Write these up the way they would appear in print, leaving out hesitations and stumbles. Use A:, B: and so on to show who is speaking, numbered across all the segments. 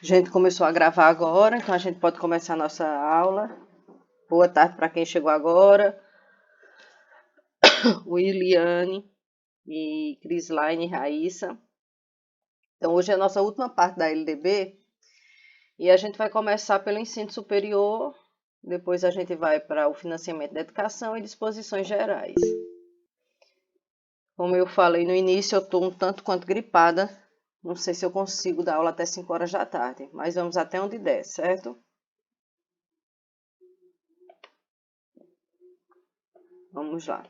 A: A gente começou a gravar agora, então a gente pode começar a nossa aula. Boa tarde para quem chegou agora. Williane e Crislaine e Raíssa. Então hoje é a nossa última parte da LDB e a gente vai começar pelo ensino superior, depois a gente vai para o financiamento da educação e disposições gerais. Como eu falei no início, eu estou um tanto quanto gripada. Não sei se eu consigo dar aula até 5 horas da tarde, mas vamos até onde der, certo? Vamos lá.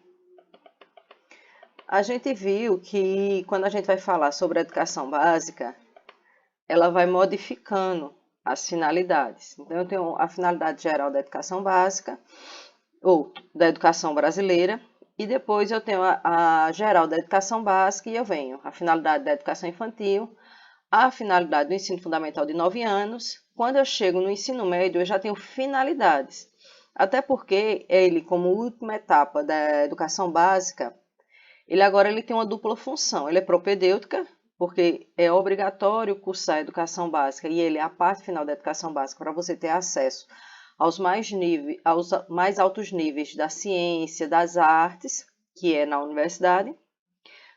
A: A gente viu que quando a gente vai falar sobre a educação básica, ela vai modificando as finalidades. Então, eu tenho a finalidade geral da educação básica, ou da educação brasileira, e depois eu tenho a geral da educação básica e eu venho a finalidade da educação infantil, a finalidade do ensino fundamental de 9 anos. Quando eu chego no ensino médio, eu já tenho finalidades. Até porque ele, como última etapa da educação básica, ele tem uma dupla função. Ele é propedêutica, porque é obrigatório cursar a educação básica e ele é a parte final da educação básica para você ter acesso aos mais altos níveis da ciência, das artes, que é na universidade,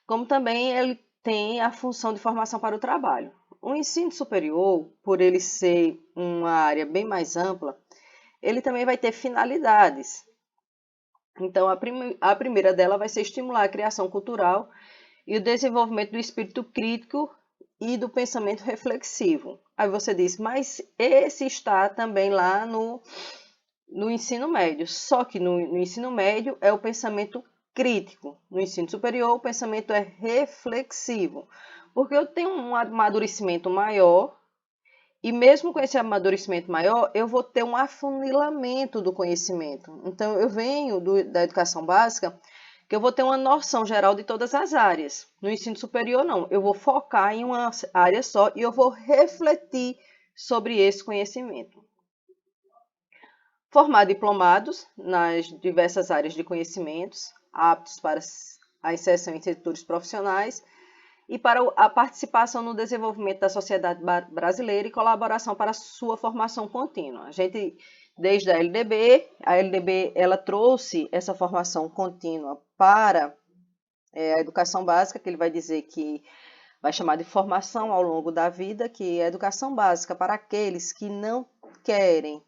A: como também ele tem a função de formação para o trabalho. O ensino superior, por ele ser uma área bem mais ampla, ele também vai ter finalidades. Então, a primeira dela vai ser estimular a criação cultural e o desenvolvimento do espírito crítico e do pensamento reflexivo. Aí você diz, mas esse está também lá no ensino médio. Só que no ensino médio é o pensamento crítico. No ensino superior, o pensamento é reflexivo. Porque eu tenho um amadurecimento maior e mesmo com esse amadurecimento maior, eu vou ter um afunilamento do conhecimento. Então, eu venho da educação básica, que eu vou ter uma noção geral de todas as áreas. No ensino superior, não. Eu vou focar em uma área só e eu vou refletir sobre esse conhecimento. Formar diplomados nas diversas áreas de conhecimentos, aptos para a inserção em setores profissionais, e para a participação no desenvolvimento da sociedade brasileira e colaboração para a sua formação contínua. A gente, desde a LDB ela trouxe essa formação contínua para a educação básica, que ele vai dizer que vai chamar de formação ao longo da vida, que é a educação básica para aqueles que não querem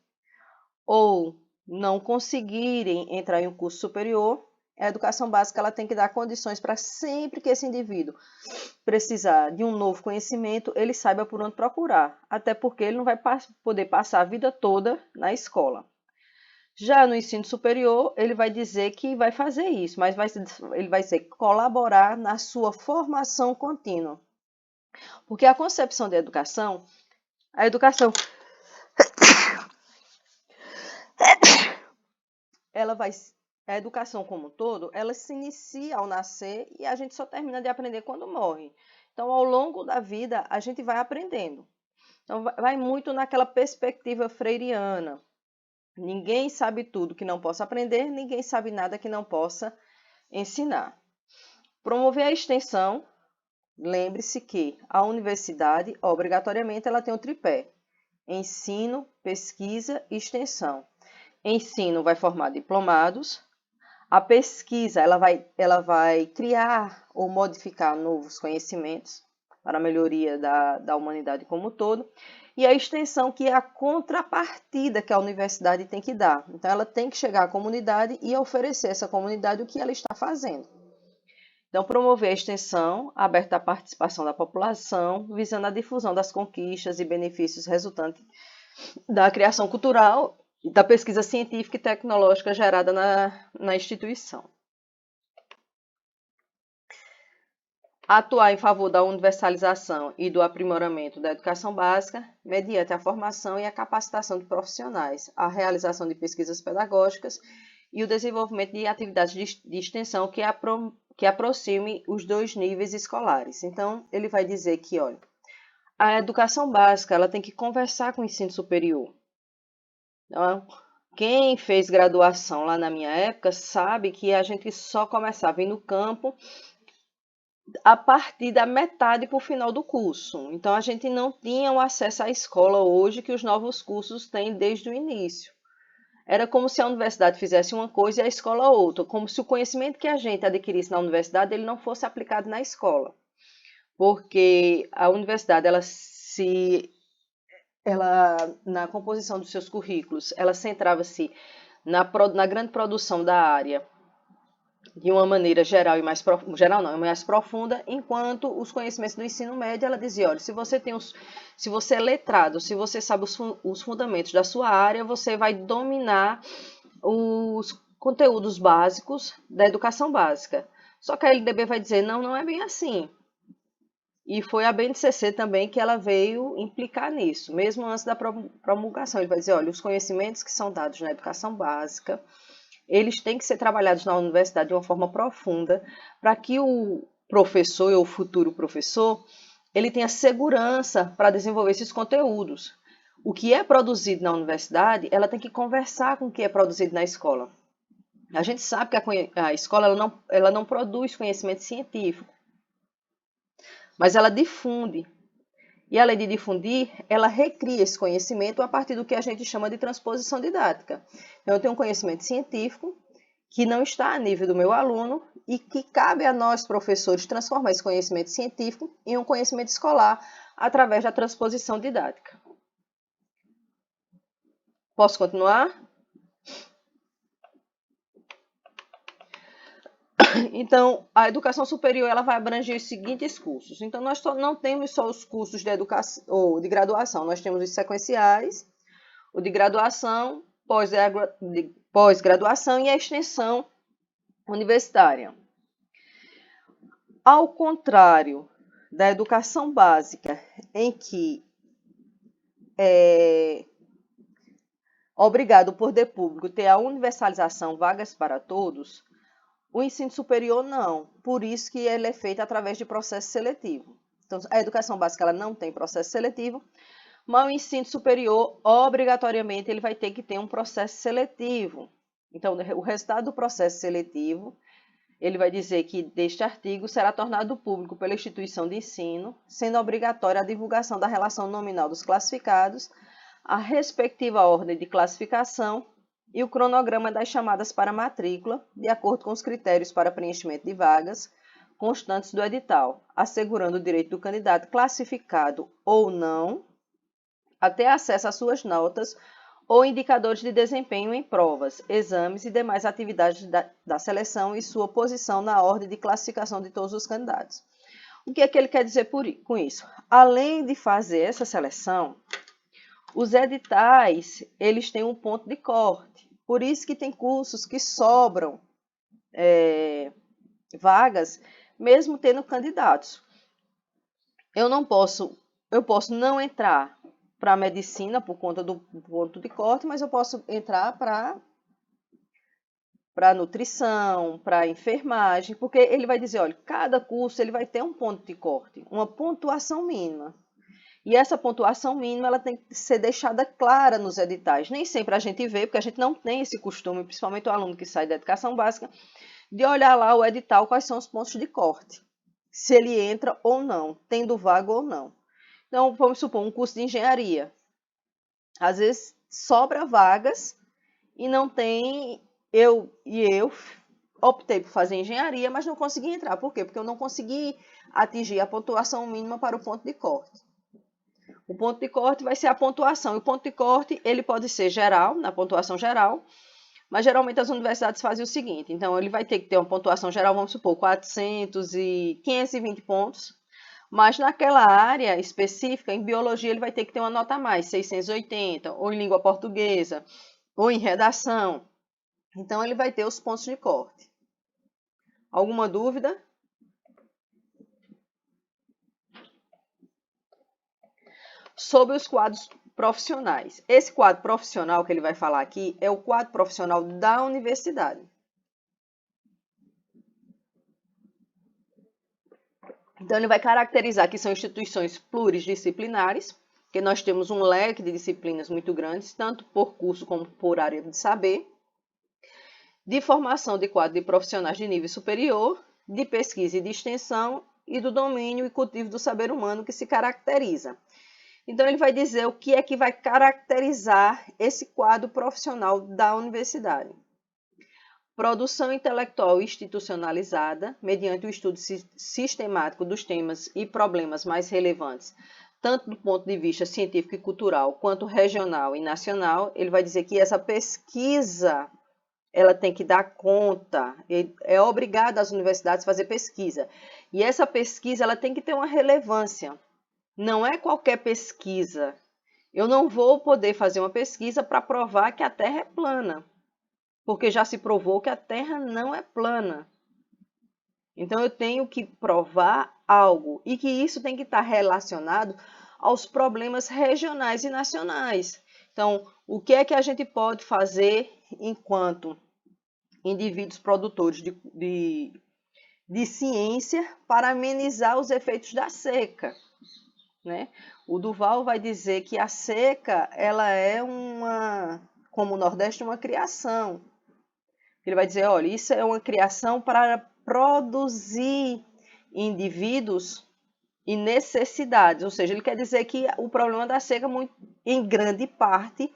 A: ou não conseguirem entrar em um curso superior. A educação básica ela tem que dar condições para sempre que esse indivíduo precisar de um novo conhecimento, ele saiba por onde procurar, até porque ele não vai poder passar a vida toda na escola. Já no ensino superior, ele vai dizer que vai fazer isso, mas ele vai dizer colaborar na sua formação contínua. Porque a concepção de educação, a educação, ela vai, a educação como um todo, ela se inicia ao nascer e a gente só termina de aprender quando morre. Então, ao longo da vida, a gente vai aprendendo. Então, vai muito naquela perspectiva freiriana. Ninguém sabe tudo que não possa aprender, ninguém sabe nada que não possa ensinar. Promover a extensão. Lembre-se que a universidade, obrigatoriamente, ela tem o tripé: ensino, pesquisa e extensão. Ensino vai formar diplomados. A pesquisa ela vai criar ou modificar novos conhecimentos para a melhoria da humanidade como um todo. E a extensão, que é a contrapartida que a universidade tem que dar. Então, ela tem que chegar à comunidade e oferecer a essa comunidade o que ela está fazendo. Então, promover a extensão aberta à participação da população, visando a difusão das conquistas e benefícios resultantes da criação cultural e da pesquisa científica e tecnológica gerada na instituição. Atuar em favor da universalização e do aprimoramento da educação básica, mediante a formação e a capacitação de profissionais, a realização de pesquisas pedagógicas e o desenvolvimento de atividades de extensão que aproxime os dois níveis escolares. Então, ele vai dizer que, olha, a educação básica ela tem que conversar com o ensino superior. Então, quem fez graduação lá na minha época sabe que a gente só começava a ir no campo a partir da metade para o final do curso. Então, a gente não tinha o acesso à escola hoje que os novos cursos têm desde o início. Era como se a universidade fizesse uma coisa e a escola outra, como se o conhecimento que a gente adquirisse na universidade ele não fosse aplicado na escola. Porque a universidade, na composição dos seus currículos, ela centrava-se na grande produção da área de uma maneira geral e mais profunda, enquanto os conhecimentos do ensino médio, ela dizia, olha, se você é letrado, se você sabe os fundamentos da sua área, você vai dominar os conteúdos básicos da educação básica. Só que a LDB vai dizer, não, não é bem assim. E foi a BNCC também que ela veio implicar nisso, mesmo antes da promulgação. Ele vai dizer, olha, os conhecimentos que são dados na educação básica, eles têm que ser trabalhados na universidade de uma forma profunda, para que o professor ou o futuro professor, ele tenha segurança para desenvolver esses conteúdos. O que é produzido na universidade, ela tem que conversar com o que é produzido na escola. A gente sabe que a escola ela não produz conhecimento científico, mas ela difunde. E além de difundir, ela recria esse conhecimento a partir do que a gente chama de transposição didática. Então, eu tenho um conhecimento científico que não está a nível do meu aluno e que cabe a nós, professores, transformar esse conhecimento científico em um conhecimento escolar através da transposição didática. Posso continuar? Então, a educação superior ela vai abranger os seguintes cursos. Então, nós não temos só os cursos de educação ou de graduação, nós temos os sequenciais, o de graduação, pós-graduação e a extensão universitária. Ao contrário da educação básica, em que é obrigado o poder público ter a universalização vagas para todos, o ensino superior não, por isso que ele é feito através de processo seletivo. Então, a educação básica ela não tem processo seletivo, mas o ensino superior, obrigatoriamente, ele vai ter que ter um processo seletivo. Então, o resultado do processo seletivo, ele vai dizer que deste artigo será tornado público pela instituição de ensino, sendo obrigatória a divulgação da relação nominal dos classificados, a respectiva ordem de classificação e o cronograma das chamadas para matrícula, de acordo com os critérios para preenchimento de vagas constantes do edital, assegurando o direito do candidato classificado ou não a ter acesso às suas notas ou indicadores de desempenho em provas, exames e demais atividades da seleção e sua posição na ordem de classificação de todos os candidatos. O que é que ele quer dizer com isso? Além de fazer essa seleção, os editais, eles têm um ponto de corte. Por isso que tem cursos que sobram vagas, mesmo tendo candidatos. Eu posso não entrar para a medicina por conta do ponto de corte, mas eu posso entrar para nutrição, para enfermagem, porque ele vai dizer, olha, cada curso ele vai ter um ponto de corte, uma pontuação mínima. E essa pontuação mínima ela tem que ser deixada clara nos editais. Nem sempre a gente vê, porque a gente não tem esse costume, principalmente o aluno que sai da educação básica, de olhar lá o edital, quais são os pontos de corte. Se ele entra ou não, tendo vaga ou não. Então, vamos supor, um curso de engenharia. Às vezes, sobra vagas e não tem... Eu optei por fazer engenharia, mas não consegui entrar. Por quê? Porque eu não consegui atingir a pontuação mínima para o ponto de corte. O ponto de corte vai ser a pontuação. E o ponto de corte, ele pode ser geral, na pontuação geral, mas geralmente as universidades fazem o seguinte. Então, ele vai ter que ter uma pontuação geral, vamos supor, 520 pontos. Mas naquela área específica, em biologia, ele vai ter que ter uma nota a mais, 680, ou em língua portuguesa, ou em redação. Então, ele vai ter os pontos de corte. Alguma dúvida? Sobre os quadros profissionais. Esse quadro profissional que ele vai falar aqui é o quadro profissional da universidade. Então, ele vai caracterizar que são instituições pluridisciplinares, que nós temos um leque de disciplinas muito grandes, tanto por curso como por área de saber, de formação de quadro de profissionais de nível superior, de pesquisa e de extensão e do domínio e cultivo do saber humano que se caracteriza. Então, ele vai dizer o que é que vai caracterizar esse quadro profissional da universidade. Produção intelectual institucionalizada, mediante o estudo sistemático dos temas e problemas mais relevantes, tanto do ponto de vista científico e cultural, quanto regional e nacional. Ele vai dizer que essa pesquisa, ela tem que dar conta, é obrigada as universidades a fazer pesquisa. E essa pesquisa, ela tem que ter uma relevância. Não é qualquer pesquisa. Eu não vou poder fazer uma pesquisa para provar que a Terra é plana, porque já se provou que a Terra não é plana. Então, eu tenho que provar algo, e que isso tem que estar relacionado aos problemas regionais e nacionais. Então, o que é que a gente pode fazer enquanto indivíduos produtores de ciência para amenizar os efeitos da seca, né? O Duval vai dizer que a seca, ela é como o Nordeste, uma criação. Ele vai dizer, olha, isso é uma criação para produzir indivíduos e necessidades. Ou seja, ele quer dizer que o problema da seca, em grande parte,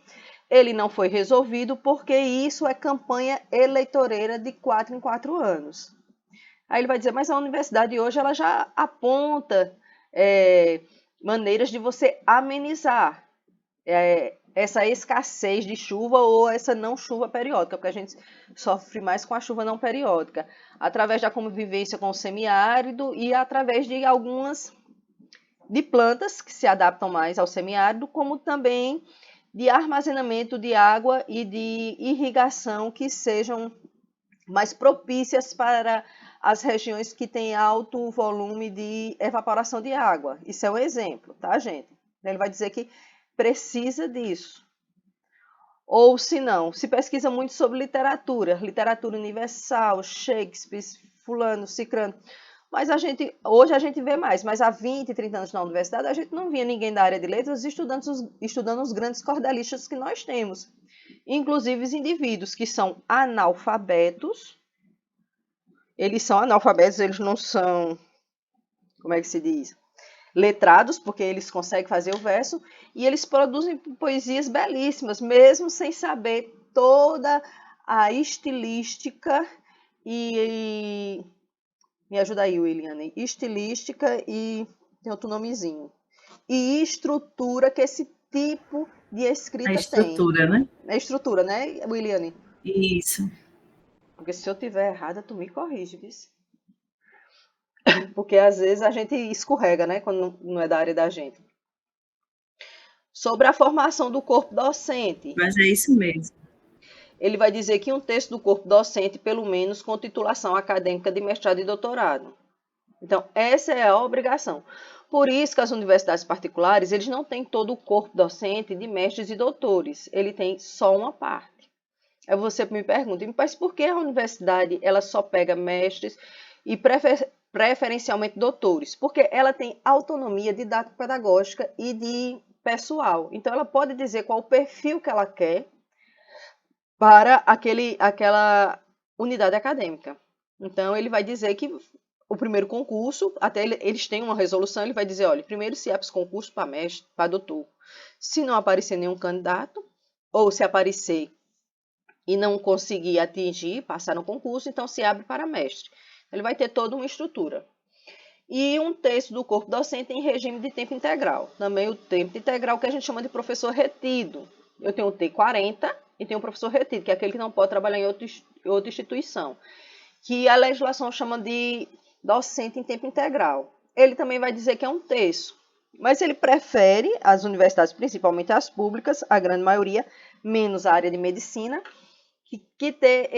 A: ele não foi resolvido porque isso é campanha eleitoreira de 4 em 4 anos. Aí ele vai dizer, mas a universidade hoje ela já aponta maneiras de você amenizar essa escassez de chuva ou essa não chuva periódica, porque a gente sofre mais com a chuva não periódica, através da convivência com o semiárido e através de plantas que se adaptam mais ao semiárido, como também de armazenamento de água e de irrigação que sejam mais propícias para as regiões que têm alto volume de evaporação de água. Isso é um exemplo, tá, gente? Ele vai dizer que precisa disso. Ou, se não, se pesquisa muito sobre literatura universal, Shakespeare, fulano, cicrano. Mas hoje a gente vê mais, mas há 20, 30 anos na universidade, a gente não via ninguém da área de letras estudando os grandes cordelistas que nós temos. Inclusive os indivíduos que são analfabetos. Eles são analfabetos, eles não são, como é que se diz? Letrados, porque eles conseguem fazer o verso, e eles produzem poesias belíssimas, mesmo sem saber toda a estilística me ajuda aí, Williane. Estilística e tem outro nomezinho. E estrutura que esse tipo de escrita
B: A
A: tem.
B: estrutura, né?
A: É estrutura, né, Williane?
B: Isso.
A: Porque se eu tiver errada, tu me corrige, viu? Porque às vezes a gente escorrega, né, quando não é da área da gente. Sobre a formação do corpo docente.
B: Mas é isso mesmo.
A: Ele vai dizer que um terço do corpo docente, pelo menos, com titulação acadêmica de mestrado e doutorado. Então, essa é a obrigação. Por isso que as universidades particulares, eles não têm todo o corpo docente de mestres e doutores. Ele tem só uma parte. Aí você me pergunta, mas por que a universidade ela só pega mestres e preferencialmente doutores? Porque ela tem autonomia didático-pedagógica e de pessoal. Então, ela pode dizer qual o perfil que ela quer para aquela unidade acadêmica. Então, ele vai dizer que o primeiro concurso, até eles têm uma resolução, ele vai dizer, olha, primeiro se abre esse concurso para mestre, para doutor. Se não aparecer nenhum candidato, ou se aparecer e não conseguir atingir, passar no concurso, então se abre para mestre. Ele vai ter toda uma estrutura. E um terço do corpo docente em regime de tempo integral. Também o tempo integral que a gente chama de professor retido. Eu tenho o T40 e tenho o professor retido, que é aquele que não pode trabalhar em outra instituição, que a legislação chama de docente em tempo integral. Ele também vai dizer que é um terço, mas ele prefere as universidades, principalmente as públicas, a grande maioria, menos a área de medicina, que ter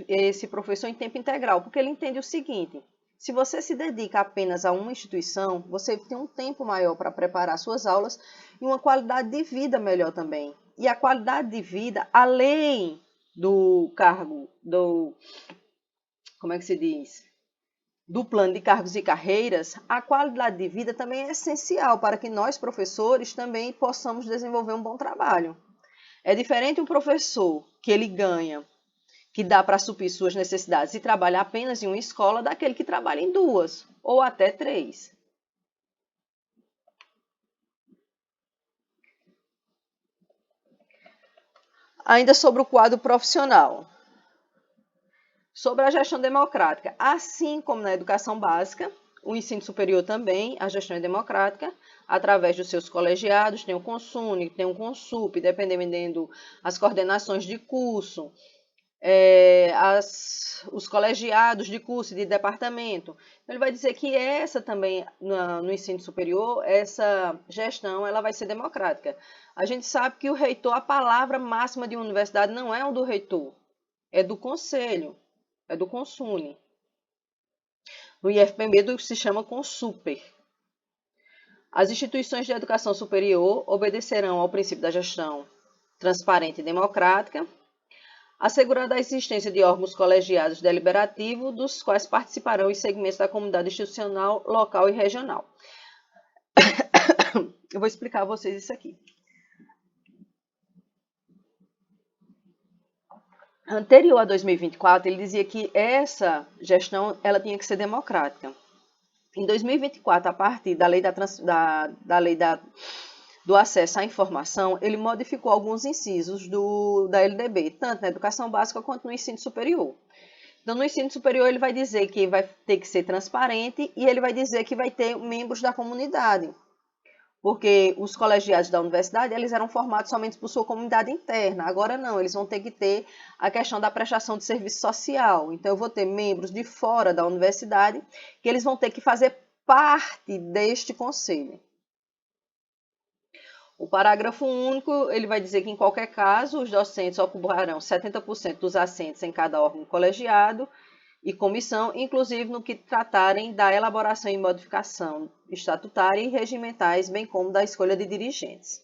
A: esse professor em tempo integral, porque ele entende o seguinte: se você se dedica apenas a uma instituição, você tem um tempo maior para preparar suas aulas e uma qualidade de vida melhor também. E a qualidade de vida, além do cargo, como é que se diz? Do plano de cargos e carreiras, a qualidade de vida também é essencial para que nós, professores, também possamos desenvolver um bom trabalho. É diferente um professor que ele ganha que dá para suprir suas necessidades e trabalha apenas em uma escola, daquele que trabalha em 2 ou até 3. Ainda sobre o quadro profissional. Sobre a gestão democrática, assim como na educação básica, o ensino superior também, a gestão é democrática, através dos seus colegiados, tem o CONSUNE, tem o CONSUP, dependendo das coordenações de curso, os colegiados de curso e de departamento. Ele vai dizer que essa também, no ensino superior, essa gestão ela vai ser democrática. A gente sabe que o reitor, a palavra máxima de uma universidade não é o do reitor, é do conselho, é do CONSUNE. No IFPB se chama CONSUPER. As instituições de educação superior obedecerão ao princípio da gestão transparente e democrática, assegurando a existência de órgãos colegiados deliberativos, dos quais participarão os segmentos da comunidade institucional, local e regional. Eu vou explicar a vocês isso aqui. Anterior a 2024, ele dizia que essa gestão ela tinha que ser democrática. Em 2024, a partir da lei, do acesso à informação, ele modificou alguns incisos da LDB, tanto na educação básica quanto no ensino superior. Então, no ensino superior, ele vai dizer que vai ter que ser transparente e ele vai dizer que vai ter membros da comunidade. Porque os colegiados da universidade, eles eram formados somente por sua comunidade interna. Agora não, eles vão ter que ter a questão da prestação de serviço social. Então, eu vou ter membros de fora da universidade que eles vão ter que fazer parte deste conselho. O parágrafo único, ele vai dizer que, em qualquer caso, os docentes ocuparão 70% dos assentos em cada órgão colegiado e comissão, inclusive no que tratarem da elaboração e modificação estatutária e regimentais, bem como da escolha de dirigentes.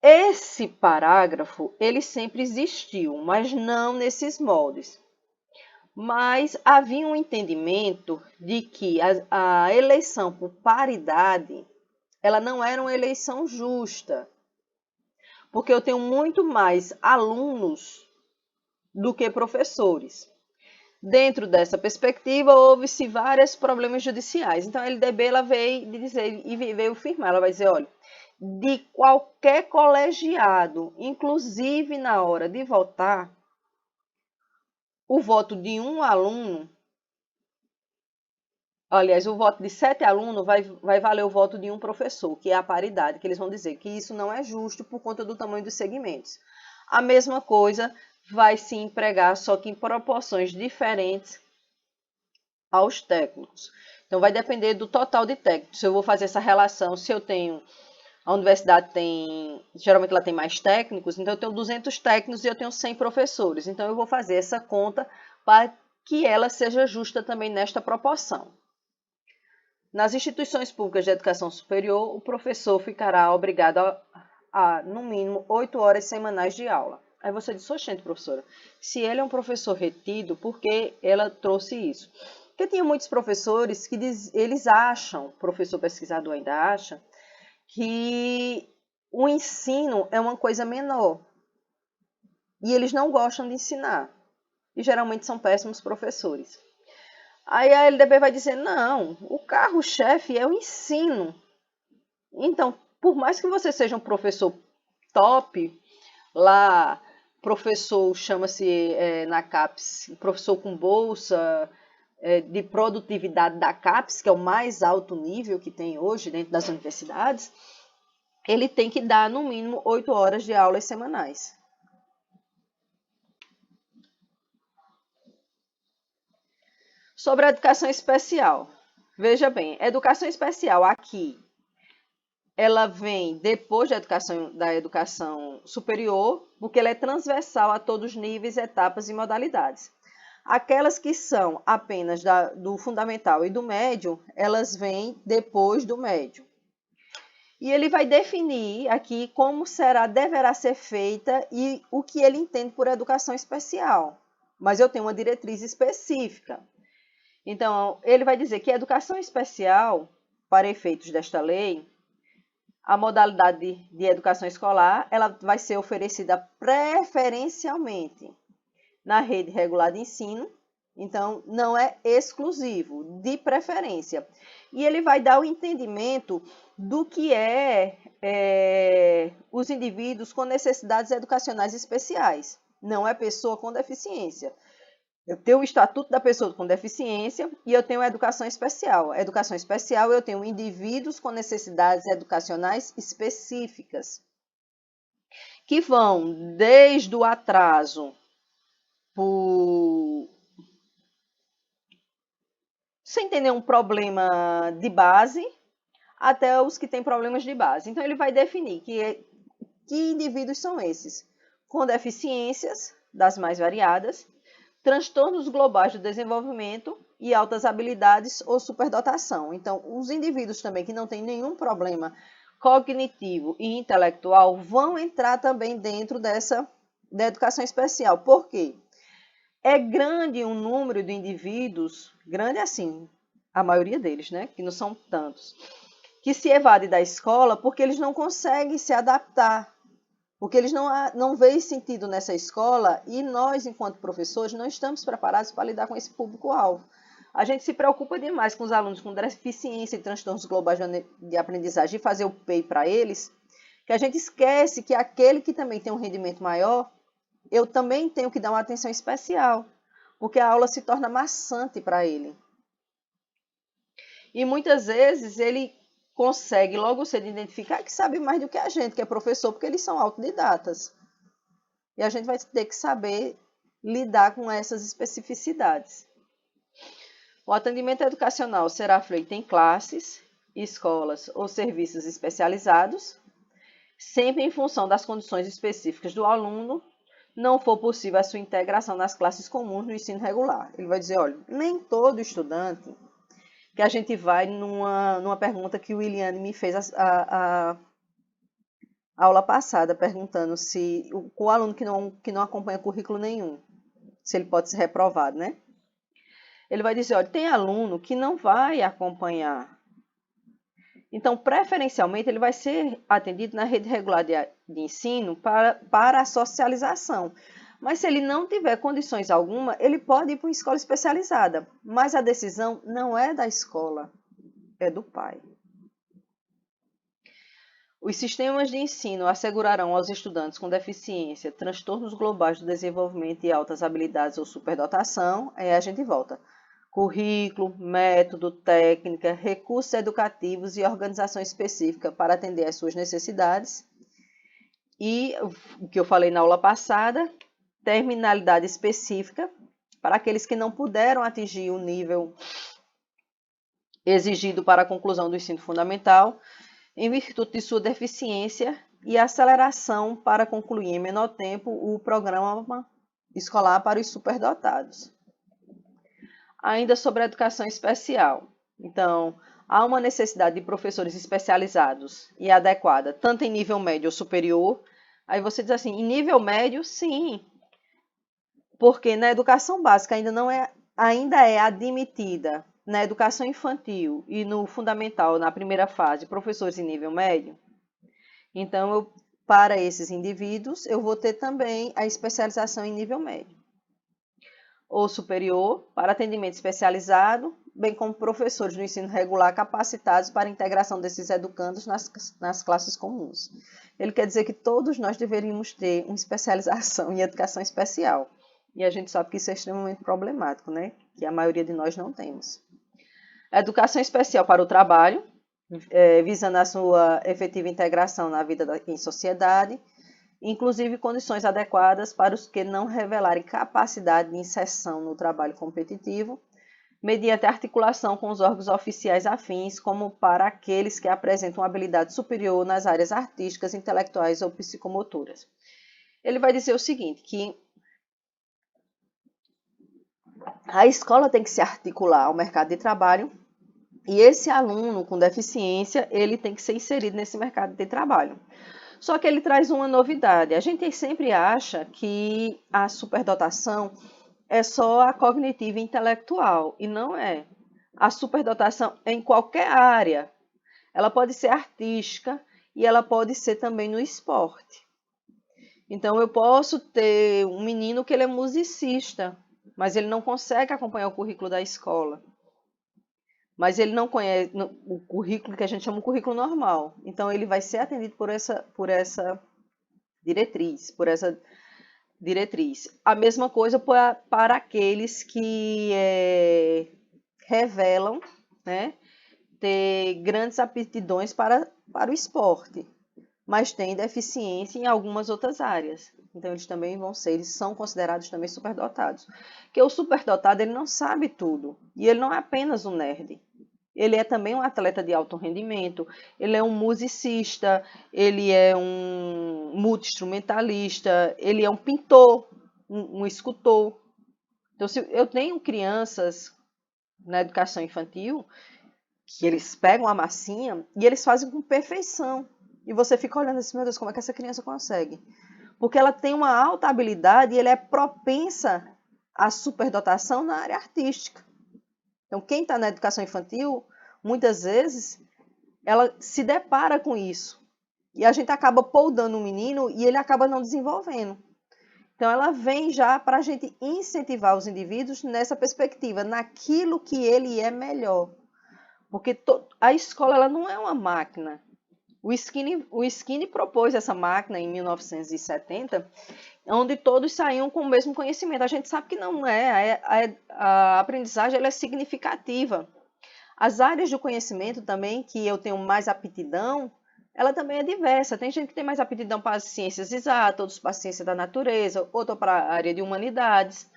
A: Esse parágrafo, ele sempre existiu, mas não nesses moldes. Mas havia um entendimento de que a eleição por paridade, ela não era uma eleição justa, porque eu tenho muito mais alunos do que professores. Dentro dessa perspectiva, houve-se vários problemas judiciais. Então, a LDB ela veio dizer e veio firmar, ela vai dizer, olha, de qualquer colegiado, inclusive na hora de votar, o voto de um aluno, aliás, o voto de 7 alunos vai valer o voto de um professor, que é a paridade, que eles vão dizer que isso não é justo por conta do tamanho dos segmentos. A mesma coisa vai se empregar, só que em proporções diferentes aos técnicos. Então, vai depender do total de técnicos. Se eu vou fazer essa relação, se eu tenho... A universidade tem... Geralmente ela tem mais técnicos, então eu tenho 200 técnicos e eu tenho 100 professores. Então, eu vou fazer essa conta para que ela seja justa também nesta proporção. Nas instituições públicas de educação superior, o professor ficará obrigado a no mínimo, 8 horas semanais de aula. Aí você diz, oxente, professora, se ele é um professor retido, por que ela trouxe isso? Porque tinha muitos professores que eles acham, professor pesquisador ainda acha, que o ensino é uma coisa menor. E eles não gostam de ensinar. E geralmente são péssimos professores. Aí a LDB vai dizer, não, o carro-chefe é o ensino. Então, por mais que você seja um professor top, lá, professor chama-se na CAPES, professor com bolsa de produtividade da CAPES, que é o mais alto nível que tem hoje dentro das universidades, ele tem que dar no mínimo 8 horas de aulas semanais. Sobre a educação especial. Veja bem, a educação especial aqui, ela vem depois da educação superior, porque ela é transversal a todos os níveis, etapas e modalidades. Aquelas que são apenas do fundamental e do médio, elas vêm depois do médio. E ele vai definir aqui como deverá ser feita e o que ele entende por educação especial. Mas eu tenho uma diretriz específica. Então, ele vai dizer que a educação especial, para efeitos desta lei, a modalidade de educação escolar, ela vai ser oferecida preferencialmente na rede regular de ensino, então não é exclusivo, de preferência. E ele vai dar o entendimento do que os indivíduos com necessidades educacionais especiais. Não é pessoa com deficiência. Eu tenho o Estatuto da Pessoa com Deficiência e eu tenho a Educação Especial. A Educação Especial eu tenho indivíduos com necessidades educacionais específicas, que vão desde o atraso sem ter nenhum problema de base, até os que têm problemas de base. Então, ele vai definir que indivíduos são esses, com deficiências das mais variadas, transtornos globais do desenvolvimento e altas habilidades ou superdotação. Então, os indivíduos também que não têm nenhum problema cognitivo e intelectual vão entrar também dentro da educação especial. Por quê? É grande um número de indivíduos, grande assim, a maioria deles, né, que não são tantos, que se evadem da escola porque eles não conseguem se adaptar, porque eles não veem sentido nessa escola e nós, enquanto professores, não estamos preparados para lidar com esse público-alvo. A gente se preocupa demais com os alunos com deficiência e transtornos globais de aprendizagem e fazer o PEI para eles, que a gente esquece que aquele que também tem um rendimento maior, eu também tenho que dar uma atenção especial, porque a aula se torna maçante para ele. E muitas vezes ele consegue logo cedo identificar que sabe mais do que a gente, que é professor, porque eles são autodidatas. E a gente vai ter que saber lidar com essas especificidades. O atendimento educacional será feito em classes, escolas ou serviços especializados, sempre em função das condições específicas do aluno, não for possível a sua integração nas classes comuns no ensino regular. Ele vai dizer, olha, nem todo estudante, que a gente vai numa pergunta que o Williane me fez a aula passada, perguntando se o aluno que não acompanha currículo nenhum, se ele pode ser reprovado, né? Ele vai dizer, olha, tem aluno que não vai acompanhar. Então, preferencialmente, ele vai ser atendido na rede regular de ensino para a socialização. Mas se ele não tiver condições alguma, ele pode ir para uma escola especializada. Mas a decisão não é da escola, é do pai. Os sistemas de ensino assegurarão aos estudantes com deficiência, transtornos globais do desenvolvimento e altas habilidades ou superdotação, aí a gente volta. Currículo, método, técnica, recursos educativos e organização específica para atender às suas necessidades. E o que eu falei na aula passada, terminalidade específica para aqueles que não puderam atingir o nível exigido para a conclusão do ensino fundamental, em virtude de sua deficiência, e aceleração para concluir em menor tempo o programa escolar para os superdotados. Ainda sobre a educação especial. Então, há uma necessidade de professores especializados e adequada, tanto em nível médio ou superior. Aí você diz assim, em nível médio, sim, porque na educação básica ainda é admitida, na educação infantil e no fundamental, na primeira fase, professores em nível médio. Então, para esses indivíduos, eu vou ter também a especialização em nível médio ou superior, para atendimento especializado, bem como professores do ensino regular capacitados para a integração desses educandos nas classes comuns. Ele quer dizer que todos nós deveríamos ter uma especialização em educação especial. E a gente sabe que isso é extremamente problemático, né? Que a maioria de nós não temos. A educação especial para o trabalho, visando a sua efetiva integração na vida em sociedade, inclusive condições adequadas para os que não revelarem capacidade de inserção no trabalho competitivo, mediante articulação com os órgãos oficiais afins, como para aqueles que apresentam habilidade superior nas áreas artísticas, intelectuais ou psicomotoras. Ele vai dizer o seguinte, que a escola tem que se articular ao mercado de trabalho e esse aluno com deficiência, ele tem que ser inserido nesse mercado de trabalho. Só que ele traz uma novidade. A gente sempre acha que a superdotação é só a cognitiva e intelectual, e não é. A superdotação é em qualquer área. Ela pode ser artística e ela pode ser também no esporte. Então, eu posso ter um menino que ele é musicista, mas ele não consegue acompanhar o currículo da escola. Mas ele não conhece o currículo que a gente chama de currículo normal. Então, ele vai ser atendido por essa diretriz. A mesma coisa para aqueles que revelam, né, ter grandes aptidões para o esporte, mas têm deficiência em algumas outras áreas. Então, eles são considerados também superdotados. Porque o superdotado, ele não sabe tudo. E ele não é apenas um nerd. Ele é também um atleta de alto rendimento, ele é um musicista, ele é um multi-instrumentalista, ele é um pintor, um escultor. Então, se eu tenho crianças na educação infantil que eles pegam a massinha e eles fazem com perfeição. E você fica olhando assim, meu Deus, como é que essa criança consegue? Porque ela tem uma alta habilidade e ela é propensa à superdotação na área artística. Então, quem está na educação infantil, muitas vezes, ela se depara com isso. E a gente acaba poldando o menino e ele acaba não desenvolvendo. Então, ela vem já para a gente incentivar os indivíduos nessa perspectiva, naquilo que ele é melhor. Porque a escola ela não é uma máquina. O Skinny propôs essa máquina em 1970, onde todos saíam com o mesmo conhecimento. A gente sabe que não é. A aprendizagem ela é significativa. As áreas do conhecimento também, que eu tenho mais aptidão, ela também é diversa. Tem gente que tem mais aptidão para as ciências exatas, outros para a ciência da natureza, outro para a área de humanidades.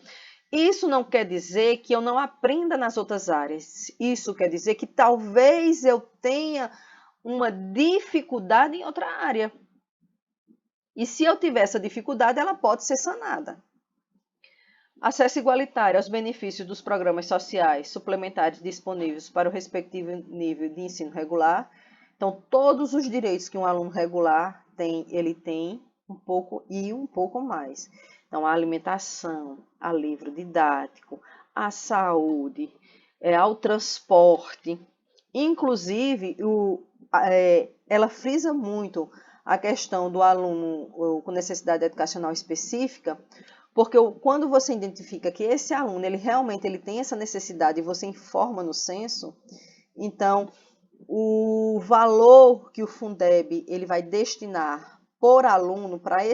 A: Isso não quer dizer que eu não aprenda nas outras áreas. Isso quer dizer que talvez eu tenha uma dificuldade em outra área. E se eu tiver essa dificuldade, ela pode ser sanada. Acesso igualitário aos benefícios dos programas sociais suplementares disponíveis para o respectivo nível de ensino regular. Então, todos os direitos que um aluno regular tem, ele tem um pouco e um pouco mais. Então, a alimentação, a livro didático, a saúde, ao transporte. Inclusive, ela frisa muito a questão do aluno com necessidade educacional específica, porque quando você identifica que esse aluno ele realmente tem essa necessidade e você informa no censo, então o valor que o Fundeb ele vai destinar por aluno para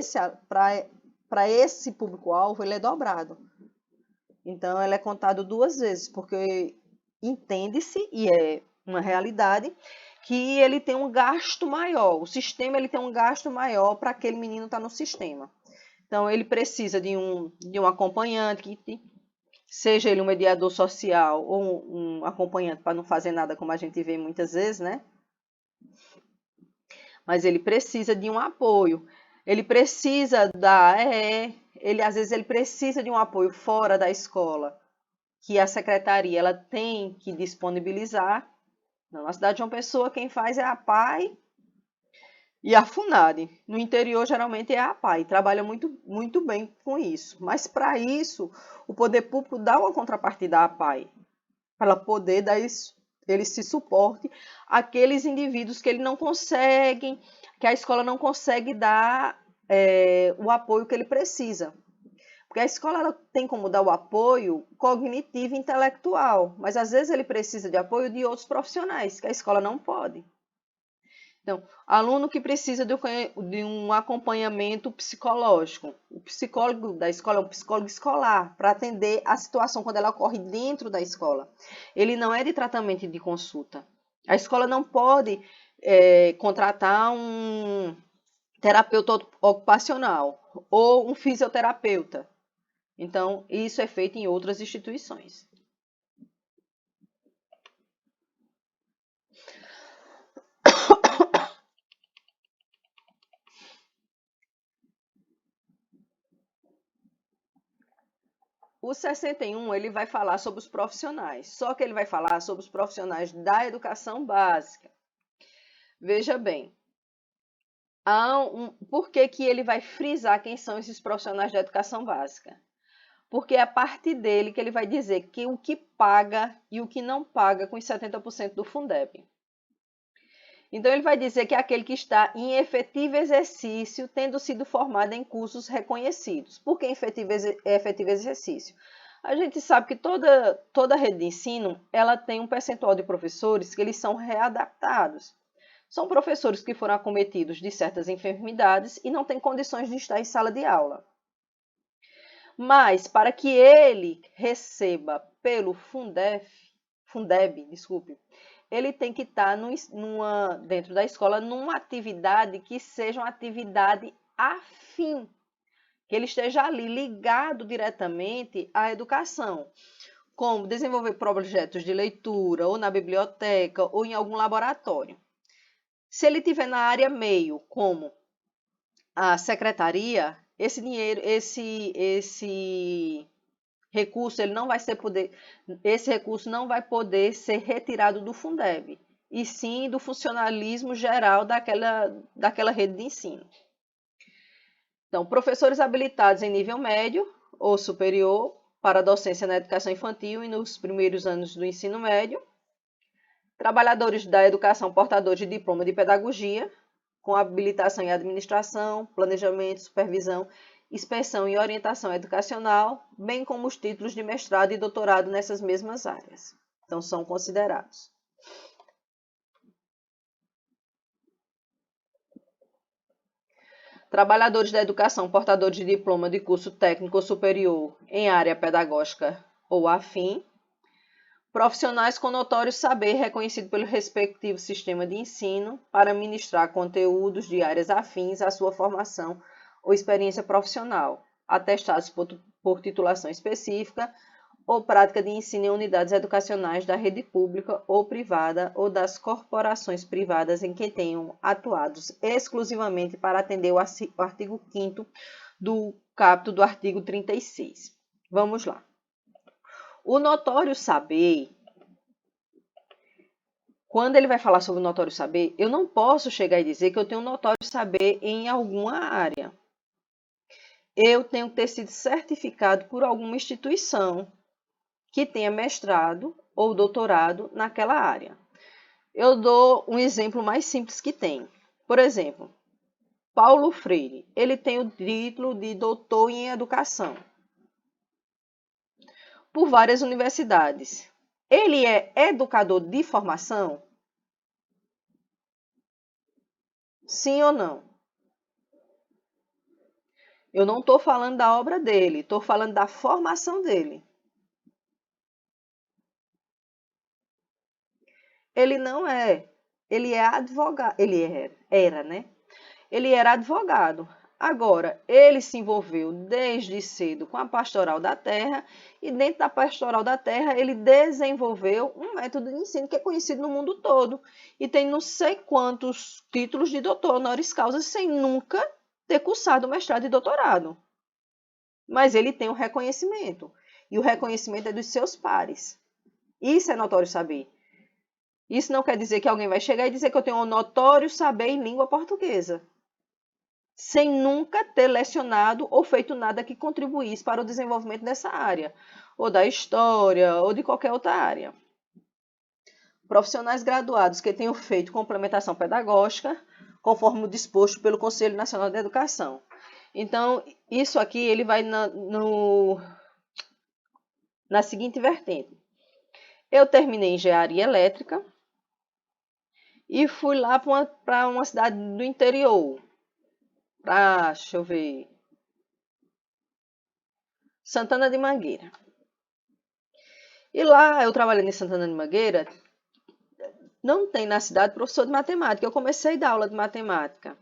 A: esse público-alvo ele é dobrado. Então, ele é contado 2 vezes, porque entende-se, e é uma realidade, que ele tem um gasto maior. O sistema ele tem um gasto maior para aquele menino estar no sistema. Então, ele precisa de um acompanhante, seja ele um mediador social ou um acompanhante para não fazer nada, como a gente vê muitas vezes, né? Mas ele precisa de um apoio. Ele precisa às vezes ele precisa de um apoio fora da escola, que a secretaria ela tem que disponibilizar. Na cidade de João Pessoa, quem faz é a APAE e a FUNAD. No interior, geralmente, é a APAE. Trabalha muito, muito bem com isso. Mas, para isso, o poder público dá uma contrapartida à APAE, para ela poder dar esse suporte àqueles indivíduos que ele não conseguem, que a escola não consegue dar o apoio que ele precisa. Porque a escola ela tem como dar o apoio cognitivo e intelectual, mas às vezes ele precisa de apoio de outros profissionais, que a escola não pode. Então, aluno que precisa de um acompanhamento psicológico. O psicólogo da escola é um psicólogo escolar, para atender a situação quando ela ocorre dentro da escola. Ele não é de tratamento e de consulta. A escola não pode contratar um terapeuta ocupacional ou um fisioterapeuta. Então, isso é feito em outras instituições. O 61, ele vai falar sobre os profissionais, só que ele vai falar sobre os profissionais da educação básica. Veja bem, por que ele vai frisar quem são esses profissionais da educação básica? Porque é a partir dele que ele vai dizer que o que paga e o que não paga com os 70% do Fundeb. Então, ele vai dizer que é aquele que está em efetivo exercício, tendo sido formado em cursos reconhecidos. Por que efetivo exercício? A gente sabe que toda rede de ensino, ela tem um percentual de professores que eles são readaptados. São professores que foram acometidos de certas enfermidades e não têm condições de estar em sala de aula. Mas, para que ele receba pelo Fundeb, desculpe, ele tem que estar dentro da escola numa atividade que seja uma atividade afim, que ele esteja ali ligado diretamente à educação, como desenvolver projetos de leitura, ou na biblioteca, ou em algum laboratório. Se ele estiver na área meio, como a secretaria, esse dinheiro, esse recurso, esse recurso não vai poder ser retirado do Fundeb, e sim do funcionalismo geral daquela rede de ensino. Então, professores habilitados em nível médio ou superior para a docência na educação infantil e nos primeiros anos do ensino médio, trabalhadores da educação portadores de diploma de pedagogia, com habilitação em administração, planejamento, supervisão, inspeção e orientação educacional, bem como os títulos de mestrado e doutorado nessas mesmas áreas. Então, são considerados. Trabalhadores da educação portadores de diploma de curso técnico ou superior em área pedagógica ou afim, profissionais com notório saber reconhecido pelo respectivo sistema de ensino para ministrar conteúdos de áreas afins à sua formação ou experiência profissional, atestados por titulação específica ou prática de ensino em unidades educacionais da rede pública ou privada ou das corporações privadas em que tenham atuado exclusivamente para atender o artigo 5º do caput do artigo 36. Vamos lá. O notório saber, quando ele vai falar sobre o notório saber, eu não posso chegar e dizer que eu tenho um notório saber em alguma área. Eu tenho que ter sido certificado por alguma instituição que tenha mestrado ou doutorado naquela área. Eu dou um exemplo mais simples que tem. Por exemplo, Paulo Freire, ele tem o título de doutor em educação por várias universidades. Ele é educador de formação? Sim ou não? Eu não estou falando da obra dele, estou falando da formação dele. Ele não é. Ele é advogado. Era, né? Ele era advogado. Agora, ele se envolveu desde cedo com a Pastoral da Terra e dentro da Pastoral da Terra ele desenvolveu um método de ensino que é conhecido no mundo todo e tem não sei quantos títulos de doutor honoris causa sem nunca ter cursado mestrado e doutorado. Mas ele tem um reconhecimento e o reconhecimento é dos seus pares. Isso é notório saber. Isso não quer dizer que alguém vai chegar e dizer que eu tenho um notório saber em língua portuguesa, sem nunca ter lecionado ou feito nada que contribuísse para o desenvolvimento dessa área, ou da história, ou de qualquer outra área. Profissionais graduados que tenham feito complementação pedagógica, conforme o disposto pelo Conselho Nacional de Educação. Então, isso aqui ele vai na seguinte vertente. Eu terminei engenharia elétrica e fui lá para uma cidade do interior, deixa eu ver, Santana de Mangueira. E lá, eu trabalhando em Santana de Mangueira, não tem na cidade professor de matemática. Eu comecei a dar aula de matemática.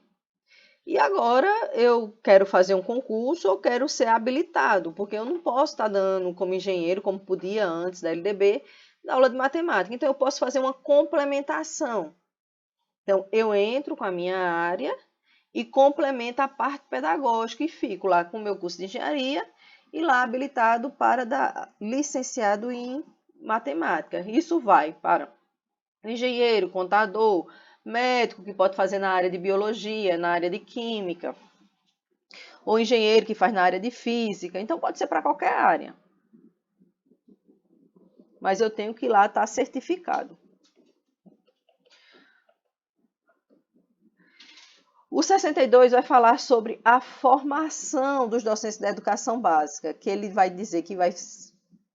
A: E agora eu quero fazer um concurso ou quero ser habilitado, porque eu não posso estar dando como engenheiro, como podia antes da LDB, da aula de matemática. Então, eu posso fazer uma complementação. Então, eu entro com a minha área e complemento a parte pedagógica e fico lá com o meu curso de engenharia e lá habilitado para dar licenciado em matemática. Isso vai para engenheiro, contador, médico que pode fazer na área de biologia, na área de química, ou engenheiro que faz na área de física. Então, pode ser para qualquer área. Mas eu tenho que ir lá estar certificado. O 62 vai falar sobre a formação dos docentes da educação básica, que ele vai dizer que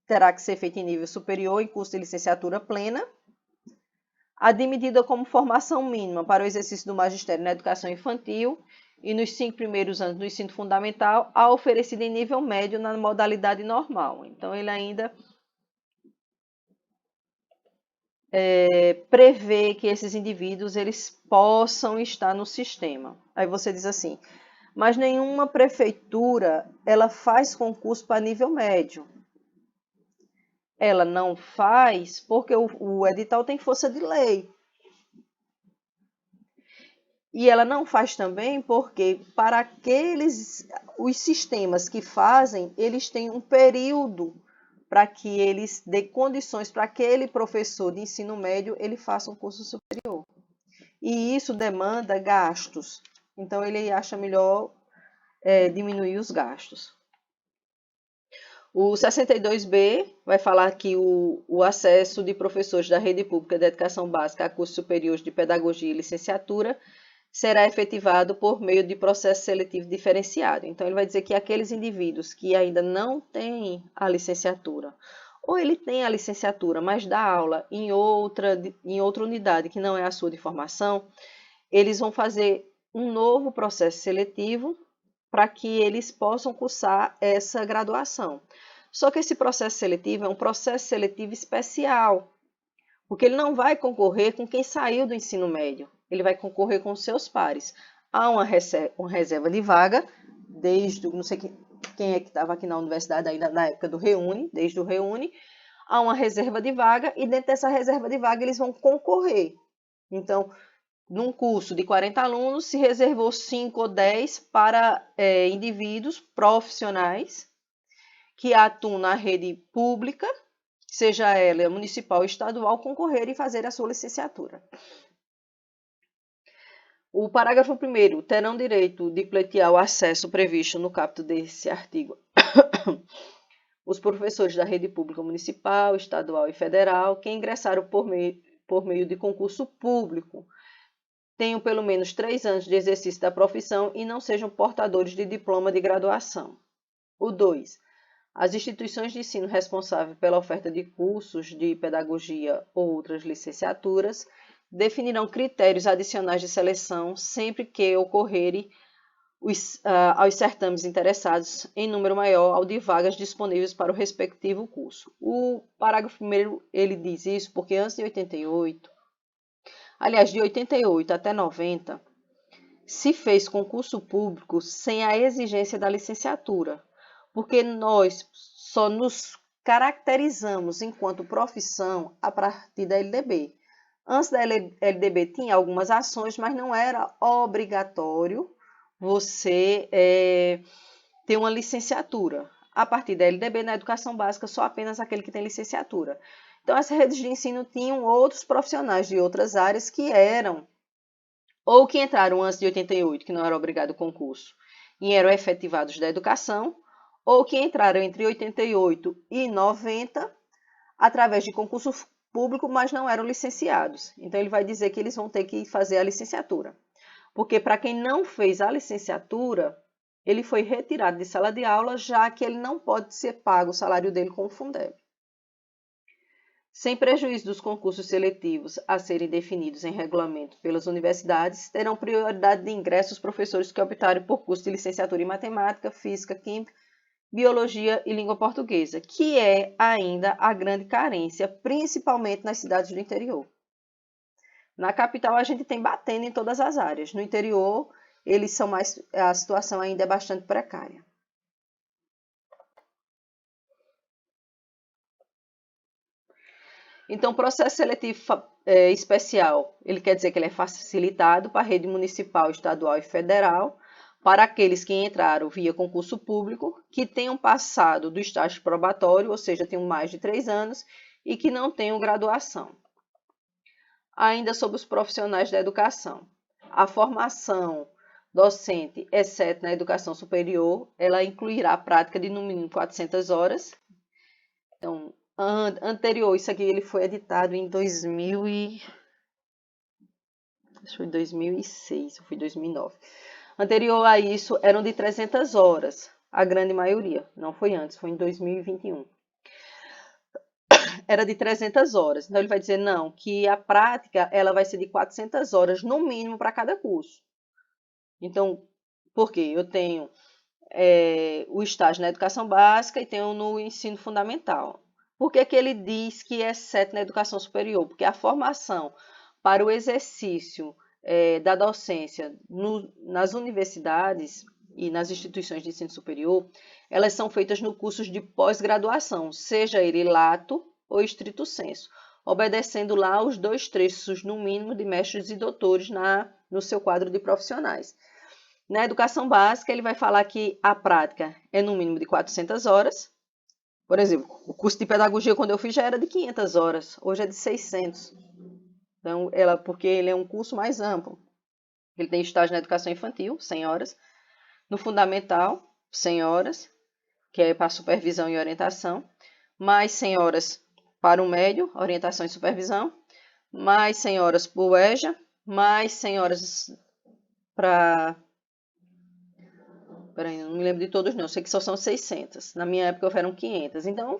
A: terá que ser feita em nível superior em curso de licenciatura plena, admitida como formação mínima para o exercício do magistério na educação infantil e nos 5 primeiros anos do ensino fundamental, a oferecida em nível médio na modalidade normal. Então, ele ainda prevê que esses indivíduos eles possam estar no sistema. Aí você diz assim, mas nenhuma prefeitura ela faz concurso para nível médio. Ela não faz porque o edital tem força de lei. E ela não faz também porque para os sistemas que fazem, eles têm um período para que eles dê condições para aquele professor de ensino médio ele faça um curso superior. E isso demanda gastos. Então, ele acha melhor diminuir os gastos. O 62B vai falar que o acesso de professores da rede pública de educação básica a cursos superiores de pedagogia e licenciatura será efetivado por meio de processo seletivo diferenciado. Então, ele vai dizer que aqueles indivíduos que ainda não têm a licenciatura, ou ele tem a licenciatura, mas dá aula em outra unidade que não é a sua de formação, eles vão fazer um novo processo seletivo para que eles possam cursar essa graduação. Só que esse processo seletivo é um processo seletivo especial, porque ele não vai concorrer com quem saiu do ensino médio, ele vai concorrer com os seus pares. Há uma reserva de vaga, não sei quem é que estava aqui na universidade ainda na época do Reúne, desde o Reúne, há uma reserva de vaga e dentro dessa reserva de vaga eles vão concorrer. Então, num curso de 40 alunos, se reservou 5 ou 10 para indivíduos profissionais que atuam na rede pública, seja ela municipal ou estadual, concorrer e fazer a sua licenciatura. O parágrafo 1º, terão direito de pleitear o acesso previsto no caput desse artigo os professores da rede pública municipal, estadual e federal que ingressaram por meio de concurso público, tenham pelo menos 3 anos de exercício da profissão e não sejam portadores de diploma de graduação. O 2. As instituições de ensino responsáveis pela oferta de cursos de pedagogia ou outras licenciaturas definirão critérios adicionais de seleção sempre que ocorrerem aos certames interessados em número maior ao de vagas disponíveis para o respectivo curso. O parágrafo 1º, ele diz isso porque antes de 88, aliás, de 88 até 90, se fez concurso público sem a exigência da licenciatura, porque nós só nos caracterizamos enquanto profissão a partir da LDB. Antes da LDB tinha algumas ações, mas não era obrigatório você ter uma licenciatura. A partir da LDB, na educação básica, só apenas aquele que tem licenciatura. Então, as redes de ensino tinham outros profissionais de outras áreas que eram, ou que entraram antes de 88, que não era obrigado o concurso, e eram efetivados da educação, ou que entraram entre 88 e 90 através de concurso público, mas não eram licenciados. Então, ele vai dizer que eles vão ter que fazer a licenciatura. Porque para quem não fez a licenciatura, ele foi retirado de sala de aula, já que ele não pode ser pago o salário dele com o Fundeb. Sem prejuízo dos concursos seletivos a serem definidos em regulamento pelas universidades, terão prioridade de ingresso os professores que optarem por curso de licenciatura em matemática, física, química, biologia e língua portuguesa, que é ainda a grande carência, principalmente nas cidades do interior. Na capital, a gente tem batendo em todas as áreas. No interior, a situação ainda é bastante precária. Então, o processo seletivo especial, ele quer dizer que ele é facilitado para a rede municipal, estadual e federal, para aqueles que entraram via concurso público, que tenham passado do estágio probatório, ou seja, tenham mais de 3 anos, e que não tenham graduação. Ainda sobre os profissionais da educação. A formação docente, exceto na educação superior, ela incluirá a prática de no mínimo 400 horas. Então, anterior, isso aqui ele foi editado em 2000 e... acho que foi 2006, ou foi 2009. Anterior a isso, eram de 300 horas, a grande maioria. Não foi antes, foi em 2021. Era de 300 horas. Então, ele vai dizer, não, que a prática ela vai ser de 400 horas, no mínimo, para cada curso. Então, por quê? Eu tenho o estágio na educação básica e tenho no ensino fundamental. Por que que ele diz que é 7 na educação superior? Porque a formação para o exercício da docência nas universidades e nas instituições de ensino superior, elas são feitas no cursos de pós-graduação, seja ele lato ou estrito sensu, obedecendo lá os 2 terços, no mínimo, de mestres e doutores no seu quadro de profissionais. Na educação básica, ele vai falar que a prática é no mínimo de 400 horas. Por exemplo, o curso de pedagogia, quando eu fiz, já era de 500 horas. Hoje é de 600. Então, porque ele é um curso mais amplo. Ele tem estágio na educação infantil, 100 horas. No fundamental, 100 horas, que é para supervisão e orientação. Mais 100 horas para o médio, orientação e supervisão. Mais 100 horas para o EJA. Mais 100 horas para... Peraí, não me lembro de todos não, eu sei que só são 600. Na minha época eram 500. Então,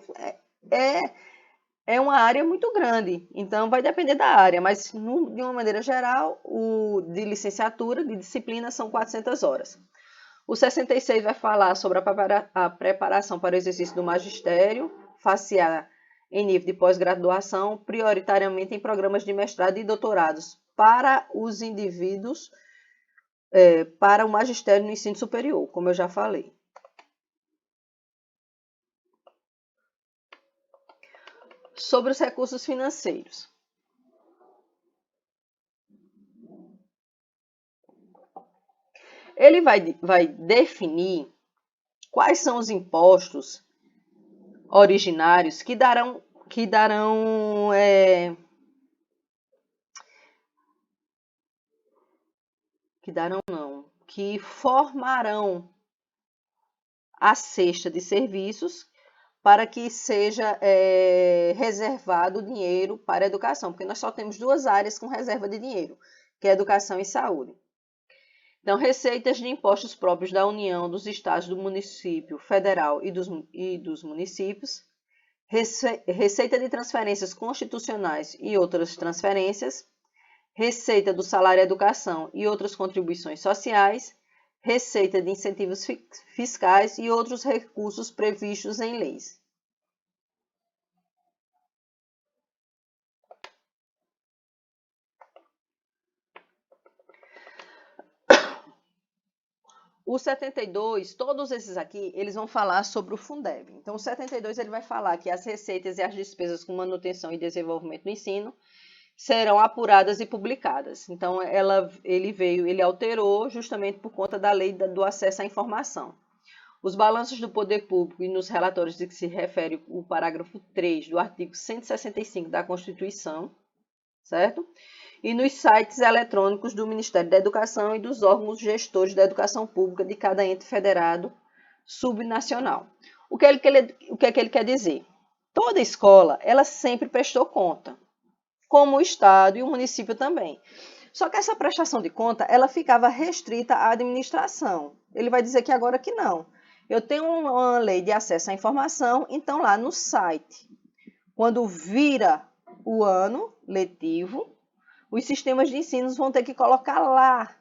A: é uma área muito grande. Então, vai depender da área. Mas, de uma maneira geral, o de licenciatura, de disciplina, são 400 horas. O 66 vai falar sobre a preparação para o exercício do magistério, facear em nível de pós-graduação, prioritariamente em programas de mestrado e doutorados para os indivíduos para o magistério no ensino superior, como eu já falei. Sobre os recursos financeiros. Ele vai definir quais são os impostos originários que formarão a cesta de serviços para que seja reservado dinheiro para a educação, porque nós só temos 2 áreas com reserva de dinheiro, que é educação e saúde. Então, receitas de impostos próprios da União, dos estados, do município federal e dos municípios, receita de transferências constitucionais e outras transferências, receita do salário educação e outras contribuições sociais, receita de incentivos fiscais e outros recursos previstos em leis. O 72, todos esses aqui, eles vão falar sobre o Fundeb. Então, o 72 ele vai falar que as receitas e as despesas com manutenção e desenvolvimento do ensino serão apuradas e publicadas. Então, ele alterou justamente por conta da lei do acesso à informação. Os balanços do poder público e nos relatórios de que se refere o parágrafo 3 do artigo 165 da Constituição, certo? E nos sites eletrônicos do Ministério da Educação e dos órgãos gestores da educação pública de cada ente federado subnacional. O que é que ele quer dizer? Toda escola, ela sempre prestou conta, como o Estado e o município também. Só que essa prestação de conta, ela ficava restrita à administração. Ele vai dizer que agora que não. Eu tenho uma lei de acesso à informação, então lá no site, quando vira o ano letivo, os sistemas de ensino vão ter que colocar lá,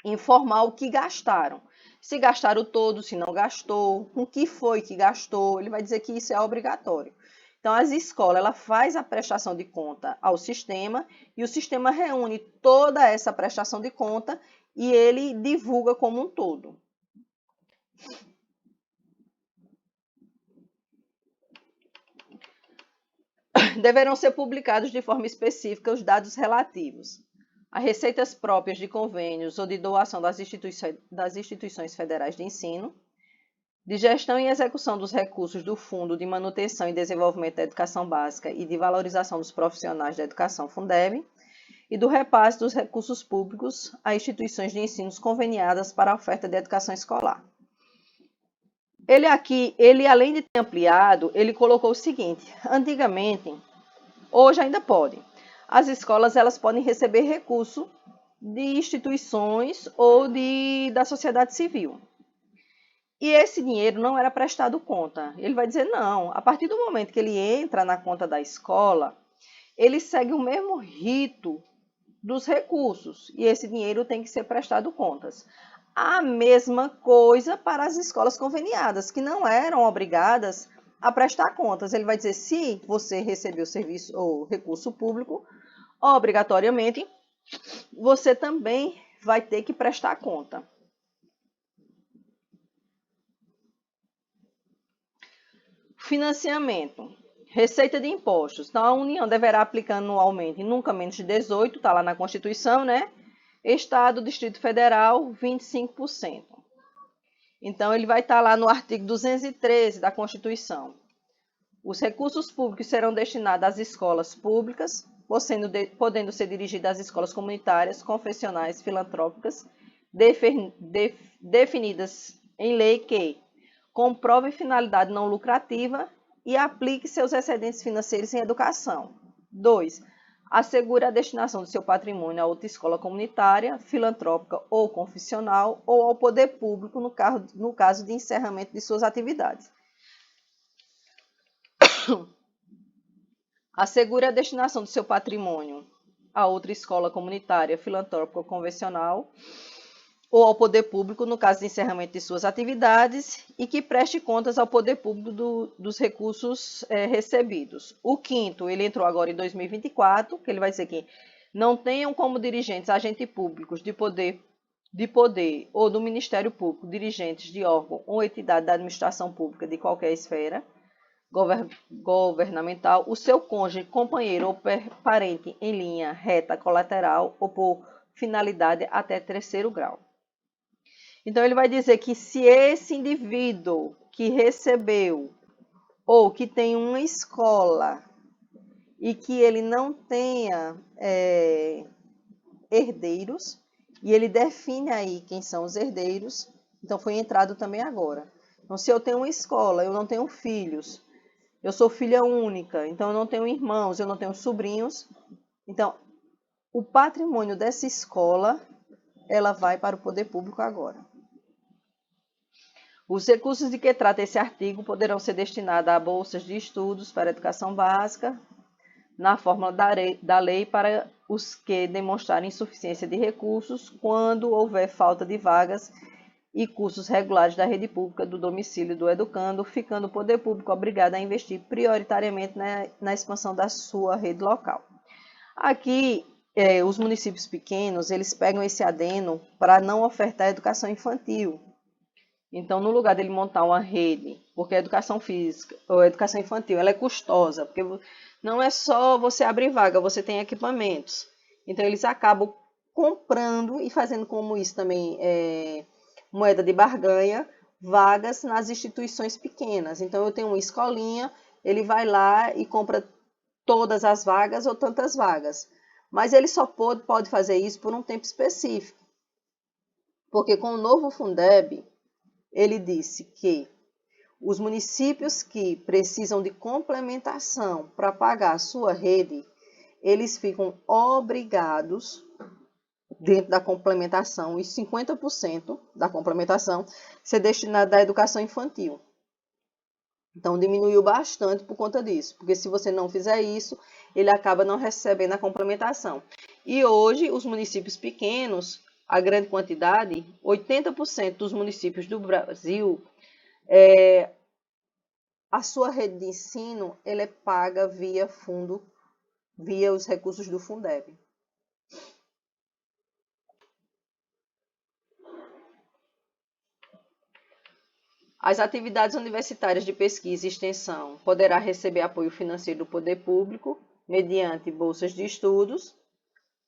A: informar o que gastaram. Se gastaram todo, se não gastou, com que foi que gastou, ele vai dizer que isso é obrigatório. Então, as escolas, ela faz a prestação de conta ao sistema e o sistema reúne toda essa prestação de conta e ele divulga como um todo. Deverão ser publicados de forma específica os dados relativos a receitas próprias de convênios ou de doação das instituições federais de ensino, de gestão e execução dos recursos do Fundo de Manutenção e Desenvolvimento da Educação Básica e de Valorização dos Profissionais da Educação, Fundeb, e do repasse dos recursos públicos a instituições de ensino conveniadas para a oferta de educação escolar. Ele além de ter ampliado, ele colocou o seguinte: antigamente, hoje ainda pode, as escolas elas podem receber recurso de instituições ou da sociedade civil. E esse dinheiro não era prestado conta. Ele vai dizer, não, a partir do momento que ele entra na conta da escola, ele segue o mesmo rito dos recursos, e esse dinheiro tem que ser prestado contas. A mesma coisa para as escolas conveniadas, que não eram obrigadas a prestar contas. Ele vai dizer, se você recebeu serviço ou recurso público, obrigatoriamente, você também vai ter que prestar conta. Financiamento. Receita de impostos. Então, a União deverá aplicar anualmente nunca menos de 18%, está lá na Constituição, né? Estado, Distrito Federal, 25%. Então, ele vai estar lá no artigo 213 da Constituição. Os recursos públicos serão destinados às escolas públicas, podendo ser dirigidos às escolas comunitárias, confessionais, filantrópicas, definidas em lei que comprove finalidade não lucrativa e aplique seus excedentes financeiros em educação. 2. Assegure a destinação do seu patrimônio a outra escola comunitária, filantrópica ou confessional ou ao poder público no caso de encerramento de suas atividades. Assegure a destinação do seu patrimônio a outra escola comunitária, filantrópica ou convencional ou ao poder público no caso de encerramento de suas atividades e que preste contas ao poder público dos recursos recebidos. O quinto, ele entrou agora em 2024, que ele vai dizer que não tenham como dirigentes agentes públicos de poder ou do Ministério Público, dirigentes de órgão ou entidade da administração pública de qualquer esfera governamental, o seu cônjuge, companheiro ou parente em linha reta colateral ou por finalidade até terceiro grau. Então, ele vai dizer que se esse indivíduo que recebeu ou que tem uma escola e que ele não tenha herdeiros, e ele define aí quem são os herdeiros, então foi entrado também agora. Então, se eu tenho uma escola, eu não tenho filhos, eu sou filha única, então eu não tenho irmãos, eu não tenho sobrinhos, então o patrimônio dessa escola, ela vai para o poder público agora. Os recursos de que trata esse artigo poderão ser destinados a bolsas de estudos para a educação básica, na fórmula da lei para os que demonstrarem insuficiência de recursos, quando houver falta de vagas e cursos regulares da rede pública do domicílio do educando, ficando o poder público obrigado a investir prioritariamente na expansão da sua rede local. Aqui, os municípios pequenos, eles pegam esse adeno para não ofertar educação infantil. Então, no lugar dele montar uma rede, porque a educação física ou a educação infantil, ela é custosa, porque não é só você abrir vaga, você tem equipamentos. Então, eles acabam comprando e fazendo como isso também moeda de barganha, vagas nas instituições pequenas. Então, eu tenho uma escolinha, ele vai lá e compra todas as vagas ou tantas vagas. Mas ele só pode fazer isso por um tempo específico. Porque com o novo Fundeb, ele disse que os municípios que precisam de complementação para pagar a sua rede, eles ficam obrigados, dentro da complementação, e 50% da complementação ser destinado à educação infantil. Então, diminuiu bastante por conta disso, porque se você não fizer isso, ele acaba não recebendo a complementação. E hoje, os municípios pequenos, a grande quantidade, 80% dos municípios do Brasil, a sua rede de ensino ela é paga via os recursos do Fundeb. As atividades universitárias de pesquisa e extensão poderá receber apoio financeiro do poder público, mediante bolsas de estudos.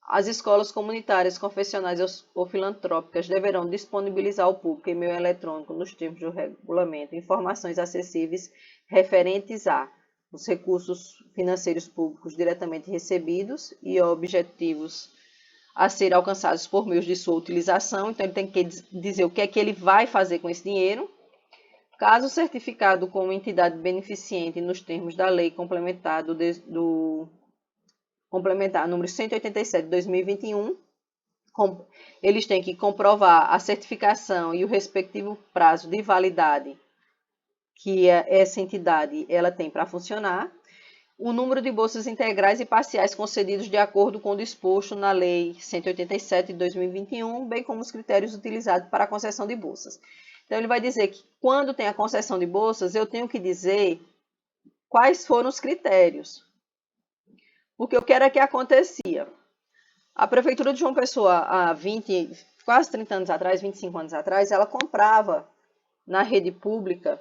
A: As escolas comunitárias, confessionais ou filantrópicas deverão disponibilizar ao público em meio eletrônico, nos termos do regulamento, informações acessíveis referentes a os recursos financeiros públicos diretamente recebidos e objetivos a serem alcançados por meio de sua utilização. Então, ele tem que dizer o que é que ele vai fazer com esse dinheiro. Caso certificado como entidade beneficente nos termos da lei complementar do complementar número 187 de 2021, eles têm que comprovar a certificação e o respectivo prazo de validade que essa entidade ela tem para funcionar, o número de bolsas integrais e parciais concedidos de acordo com o disposto na Lei 187 de 2021, bem como os critérios utilizados para a concessão de bolsas. Então, ele vai dizer que quando tem a concessão de bolsas, eu tenho que dizer quais foram os critérios. Porque o que era que acontecia? A Prefeitura de João Pessoa, há quase 30 anos atrás, 25 anos atrás, ela comprava na rede pública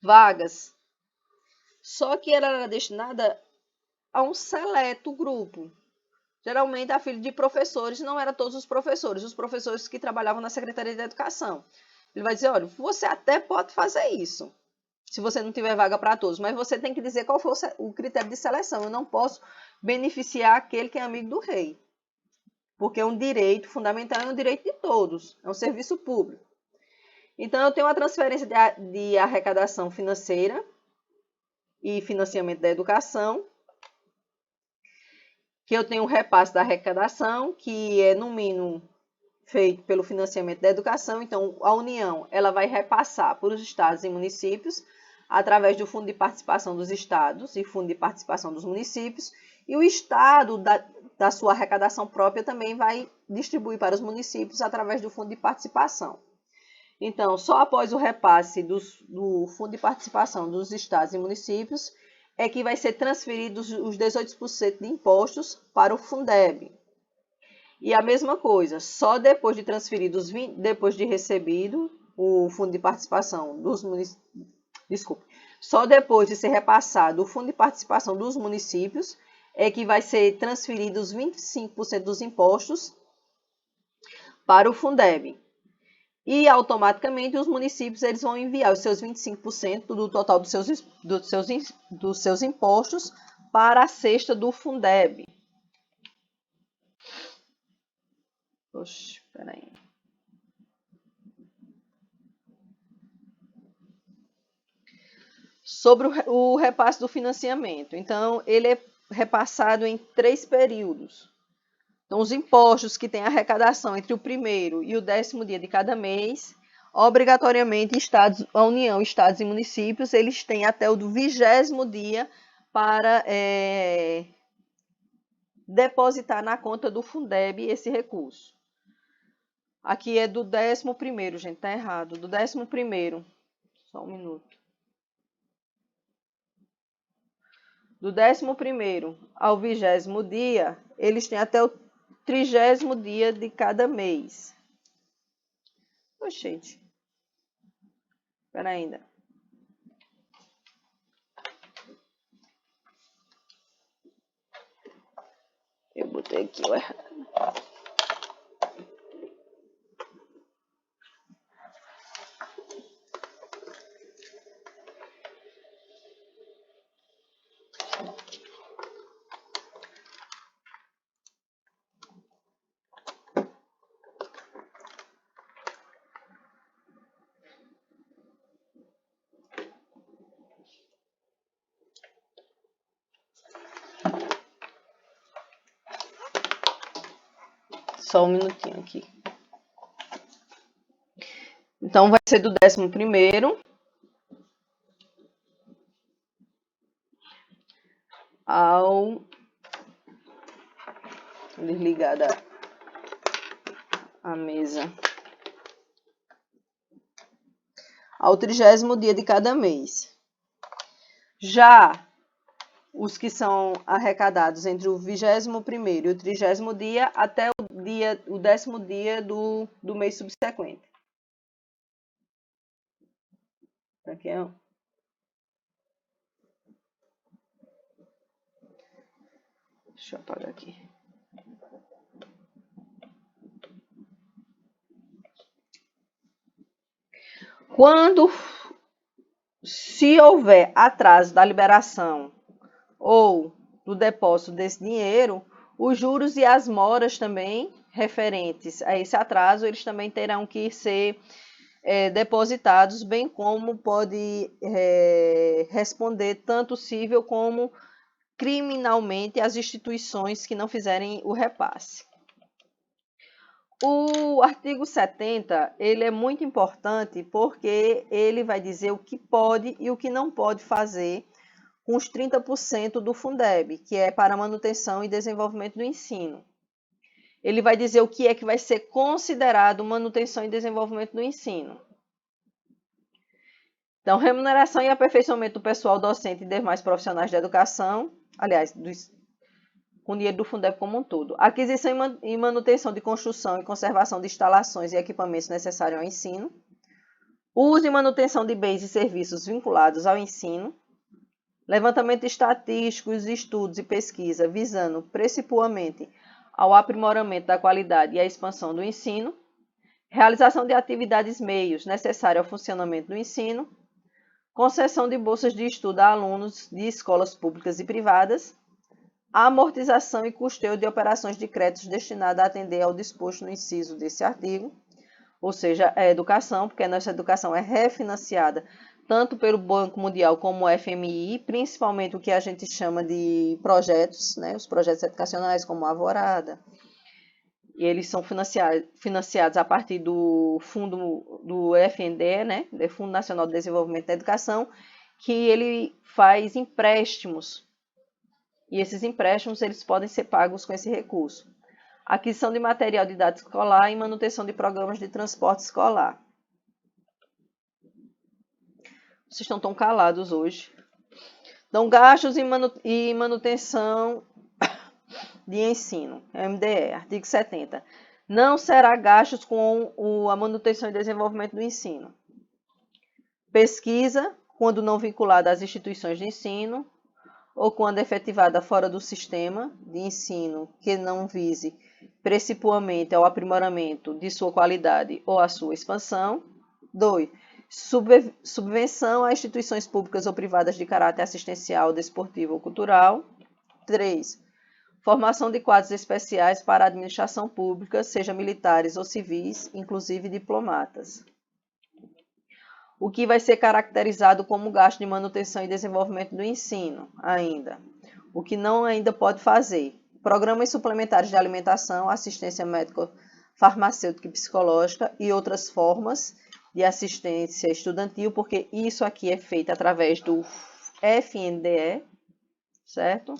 A: vagas, só que ela era destinada a um seleto grupo. Geralmente, a filha de professores, não era todos os professores que trabalhavam na Secretaria de Educação. Ele vai dizer, olha, você até pode fazer isso, se você não tiver vaga para todos, mas você tem que dizer qual foi o critério de seleção. Eu não posso beneficiar aquele que é amigo do rei, porque é um direito fundamental, é um direito de todos, é um serviço público. Então, eu tenho uma transferência de arrecadação financeira e financiamento da educação, que eu tenho um repasse da arrecadação, que é, no mínimo, feito pelo financiamento da educação. Então, a União ela vai repassar para os estados e municípios, através do Fundo de Participação dos Estados e Fundo de Participação dos Municípios, e o Estado, da sua arrecadação própria, também vai distribuir para os municípios através do Fundo de Participação. Então, só após o repasse do Fundo de Participação dos Estados e Municípios é que vai ser transferidos os 18% de impostos para o Fundeb. E a mesma coisa, só depois de transferidos, depois de recebido o Fundo de Participação dos municípios, só depois de ser repassado o Fundo de Participação dos municípios é que vai ser transferidos 25% dos impostos para o Fundeb. E automaticamente os municípios eles vão enviar os seus 25% do total dos seus impostos para a cesta do Fundeb. Oxe, peraí. Sobre o repasse do financiamento. Então, ele é repassado em 3 períodos. Então, os impostos que têm arrecadação entre o primeiro e o 10º dia de cada mês, obrigatoriamente, a União, Estados e municípios, eles têm até o 20º dia para depositar na conta do Fundeb esse recurso. Aqui é do 11º, gente, tá errado. Do 11º, só um minuto. Do 11º ao 20º dia, eles têm até o 30º dia de cada mês. Oxe, gente. Espera ainda. Eu botei aqui o errado. Só um minutinho aqui. Então, vai ser do 11º ao... Desligada a mesa. Ao 30º dia de cada mês. Já os que são arrecadados entre o 21º e o 30º dia até o 10º dia do mês subsequente. Aqui é Deixa eu apagar aqui. Se houver atraso da liberação ou do depósito desse dinheiro, os juros e as moras também referentes a esse atraso, eles também terão que ser depositados, bem como pode responder tanto civil como criminalmente as instituições que não fizerem o repasse. O artigo 70, ele é muito importante porque ele vai dizer o que pode e o que não pode fazer com os 30% do Fundeb, que é para manutenção e desenvolvimento do ensino. Ele vai dizer o que é que vai ser considerado manutenção e desenvolvimento do ensino. Então, remuneração e aperfeiçoamento do pessoal docente e demais profissionais da educação, aliás, com dinheiro do Fundeb como um todo. Aquisição e manutenção de construção e conservação de instalações e equipamentos necessários ao ensino. Uso e manutenção de bens e serviços vinculados ao ensino. Levantamento estatístico, estudos e pesquisa visando principalmente ao aprimoramento da qualidade e à expansão do ensino. Realização de atividades meios necessários ao funcionamento do ensino. Concessão de bolsas de estudo a alunos de escolas públicas e privadas. Amortização e custeio de operações de créditos destinadas a atender ao disposto no inciso desse artigo, ou seja, é educação, porque a nossa educação é refinanciada tanto pelo Banco Mundial como o FMI, principalmente o que a gente chama de projetos, né, os projetos educacionais como a Alvorada, e eles são financiados a partir do fundo do FNDE, né, do Fundo Nacional de Desenvolvimento da Educação, que ele faz empréstimos. E esses empréstimos eles podem ser pagos com esse recurso. Aquisição de material didático escolar e manutenção de programas de transporte escolar. Vocês estão tão calados hoje. Então, gastos e manutenção de ensino, MDE, artigo 70. Não será gastos com a manutenção e desenvolvimento do ensino. Pesquisa, quando não vinculada às instituições de ensino, ou quando efetivada fora do sistema de ensino que não vise principalmente ao aprimoramento de sua qualidade ou à sua expansão. 2. Subvenção a instituições públicas ou privadas de caráter assistencial, desportivo ou cultural. 3. Formação de quadros especiais para a administração pública, seja militares ou civis, inclusive diplomatas. O que vai ser caracterizado como gasto de manutenção e desenvolvimento do ensino ainda. O que não ainda pode fazer. Programas suplementares de alimentação, assistência médica, farmacêutica e psicológica e outras formas de assistência estudantil, porque isso aqui é feito através do FNDE, certo?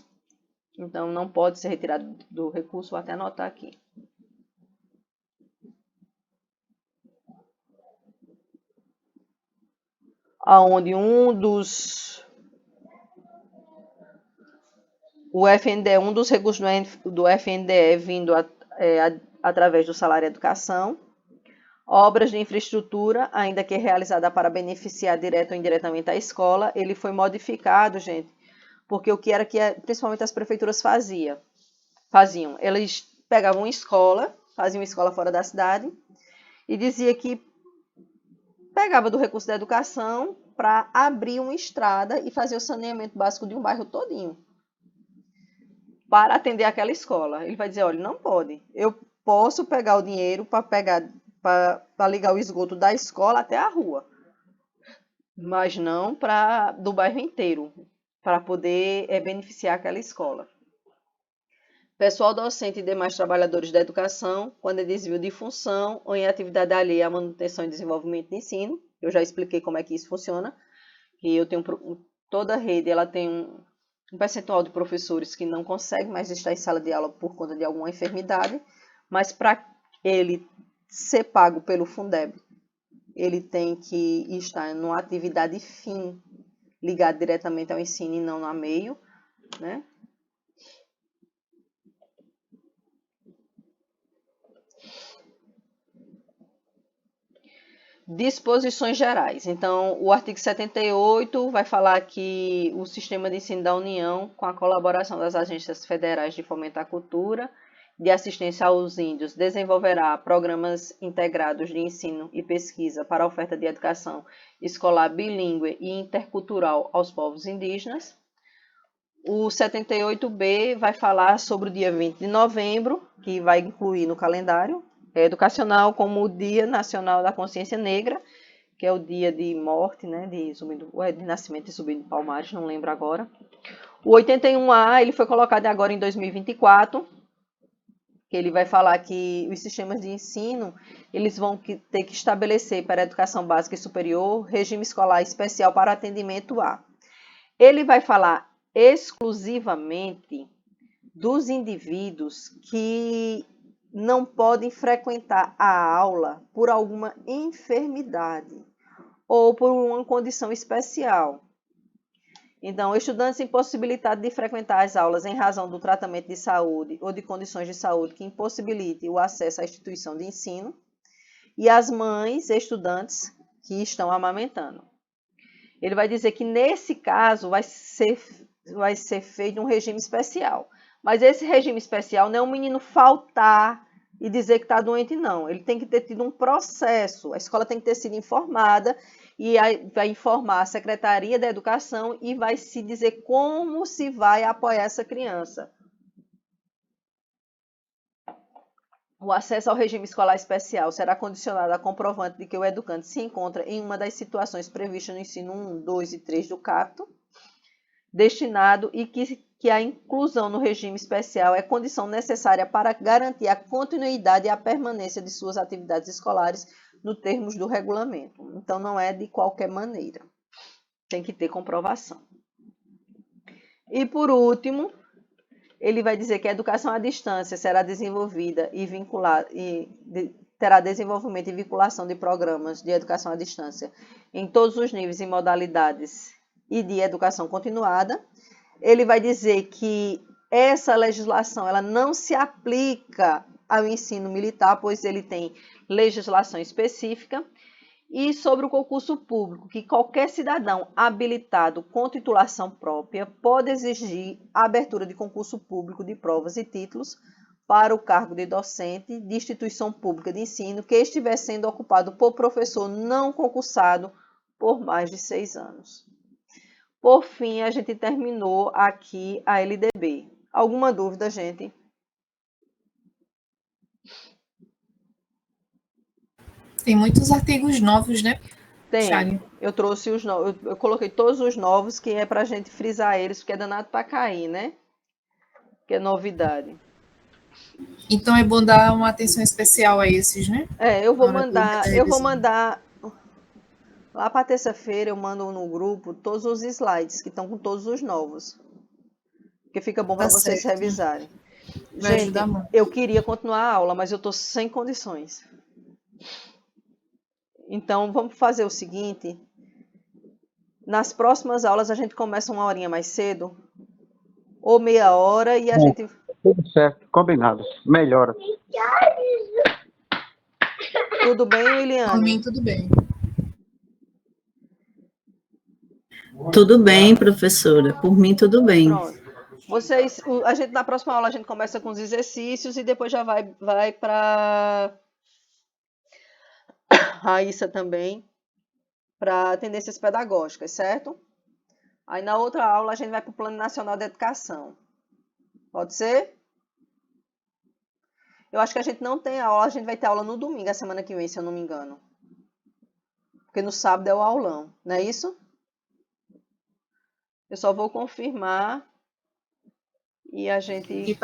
A: Então, não pode ser retirado do recurso, vou até anotar aqui. Onde o FNDE, um dos recursos do FNDE vindo através do salário educação. Obras de infraestrutura, ainda que realizada para beneficiar direto ou indiretamente a escola, ele foi modificado, gente, porque o que era que principalmente as prefeituras faziam? Eles pegavam uma escola, faziam uma escola fora da cidade e dizia que pegava do recurso da educação para abrir uma estrada e fazer o saneamento básico de um bairro todinho para atender aquela escola. Ele vai dizer, olha, não pode. Eu posso pegar o dinheiro para ligar o esgoto da escola até a rua, mas não do bairro inteiro, para poder beneficiar aquela escola. Pessoal docente e demais trabalhadores da educação, quando é desvio de função ou em atividade alheia à manutenção e desenvolvimento de ensino. Eu já expliquei como é que isso funciona. E eu tenho toda a rede, ela tem um percentual de professores que não conseguem mais estar em sala de aula por conta de alguma enfermidade, mas para ele ser pago pelo Fundeb, ele tem que estar numa atividade fim, ligada diretamente ao ensino e não a meio, né? Disposições gerais. Então, o artigo 78 vai falar que o sistema de ensino da União, com a colaboração das agências federais de fomento à cultura, de assistência aos índios, desenvolverá programas integrados de ensino e pesquisa para a oferta de educação escolar bilíngue e intercultural aos povos indígenas. O 78B vai falar sobre o dia 20 de novembro, que vai incluir no calendário educacional como o Dia Nacional da Consciência Negra, que é o dia de morte, né, de nascimento de Zumbi dos Palmares, não lembro agora. O 81A, ele foi colocado agora em 2024, que ele vai falar que os sistemas de ensino, eles vão ter que estabelecer para a educação básica e superior regime escolar especial para atendimento a. Ele vai falar exclusivamente dos indivíduos que não podem frequentar a aula por alguma enfermidade ou por uma condição especial. Então, estudantes impossibilitados de frequentar as aulas em razão do tratamento de saúde ou de condições de saúde que impossibilite o acesso à instituição de ensino, e as mães estudantes que estão amamentando. Ele vai dizer que, nesse caso, vai ser feito um regime especial. Mas esse regime especial não é um menino faltar e dizer que está doente, não. Ele tem que ter tido um processo. A escola tem que ter sido informada e vai informar a Secretaria da Educação e vai se dizer como se vai apoiar essa criança. O acesso ao regime escolar especial será condicionado a comprovante de que o educande se encontra em uma das situações previstas no ensino 1, 2 e 3 do caput, destinado e que a inclusão no regime especial é condição necessária para garantir a continuidade e a permanência de suas atividades escolares nos termos do regulamento. Então, não é de qualquer maneira. Tem que ter comprovação. E, por último, ele vai dizer que a educação à distância será desenvolvida e vinculada, terá desenvolvimento e vinculação de programas de educação à distância em todos os níveis e modalidades e de educação continuada. Ele vai dizer que essa legislação ela não se aplica ao ensino militar, pois ele tem legislação específica. E sobre o concurso público, que qualquer cidadão habilitado com titulação própria pode exigir a abertura de concurso público de provas e títulos para o cargo de docente de instituição pública de ensino que estiver sendo ocupado por professor não concursado por mais de 6 anos. Por fim, a gente terminou aqui a LDB. Alguma dúvida, gente?
B: Tem muitos artigos novos, né?
A: Tem.
B: Chaga.
A: Eu trouxe os novos, eu coloquei todos os novos, que é pra gente frisar eles, porque é danado pra cair, né? Que é novidade.
B: Então é bom dar uma atenção especial a esses, né?
A: Eu vou mandar lá para terça-feira, eu mando no grupo todos os slides que estão com todos os novos. Que fica bom para vocês
B: certo.
A: revisarem.
B: Vai
A: Gente,
B: ajudar muito.
A: eu queria continuar a aula, mas eu tô sem condições. Então, vamos fazer o seguinte. Nas próximas aulas, a gente começa uma horinha mais cedo, ou meia hora, e a gente...
C: Tudo certo, combinado. Melhora.
A: Tudo bem, Eliane?
B: Por mim, tudo bem.
D: Tudo bem, professora. Por mim, tudo bem.
A: Pronto. A gente, na próxima aula, a gente começa com os exercícios e depois já vai para Raíssa também, para tendências pedagógicas, certo? Aí na outra aula a gente vai para o Plano Nacional de Educação. Pode ser? Eu acho que a gente não tem aula, a gente vai ter aula no domingo, a semana que vem, se eu não me engano. Porque no sábado é o aulão, não é isso? Eu só vou confirmar e a gente...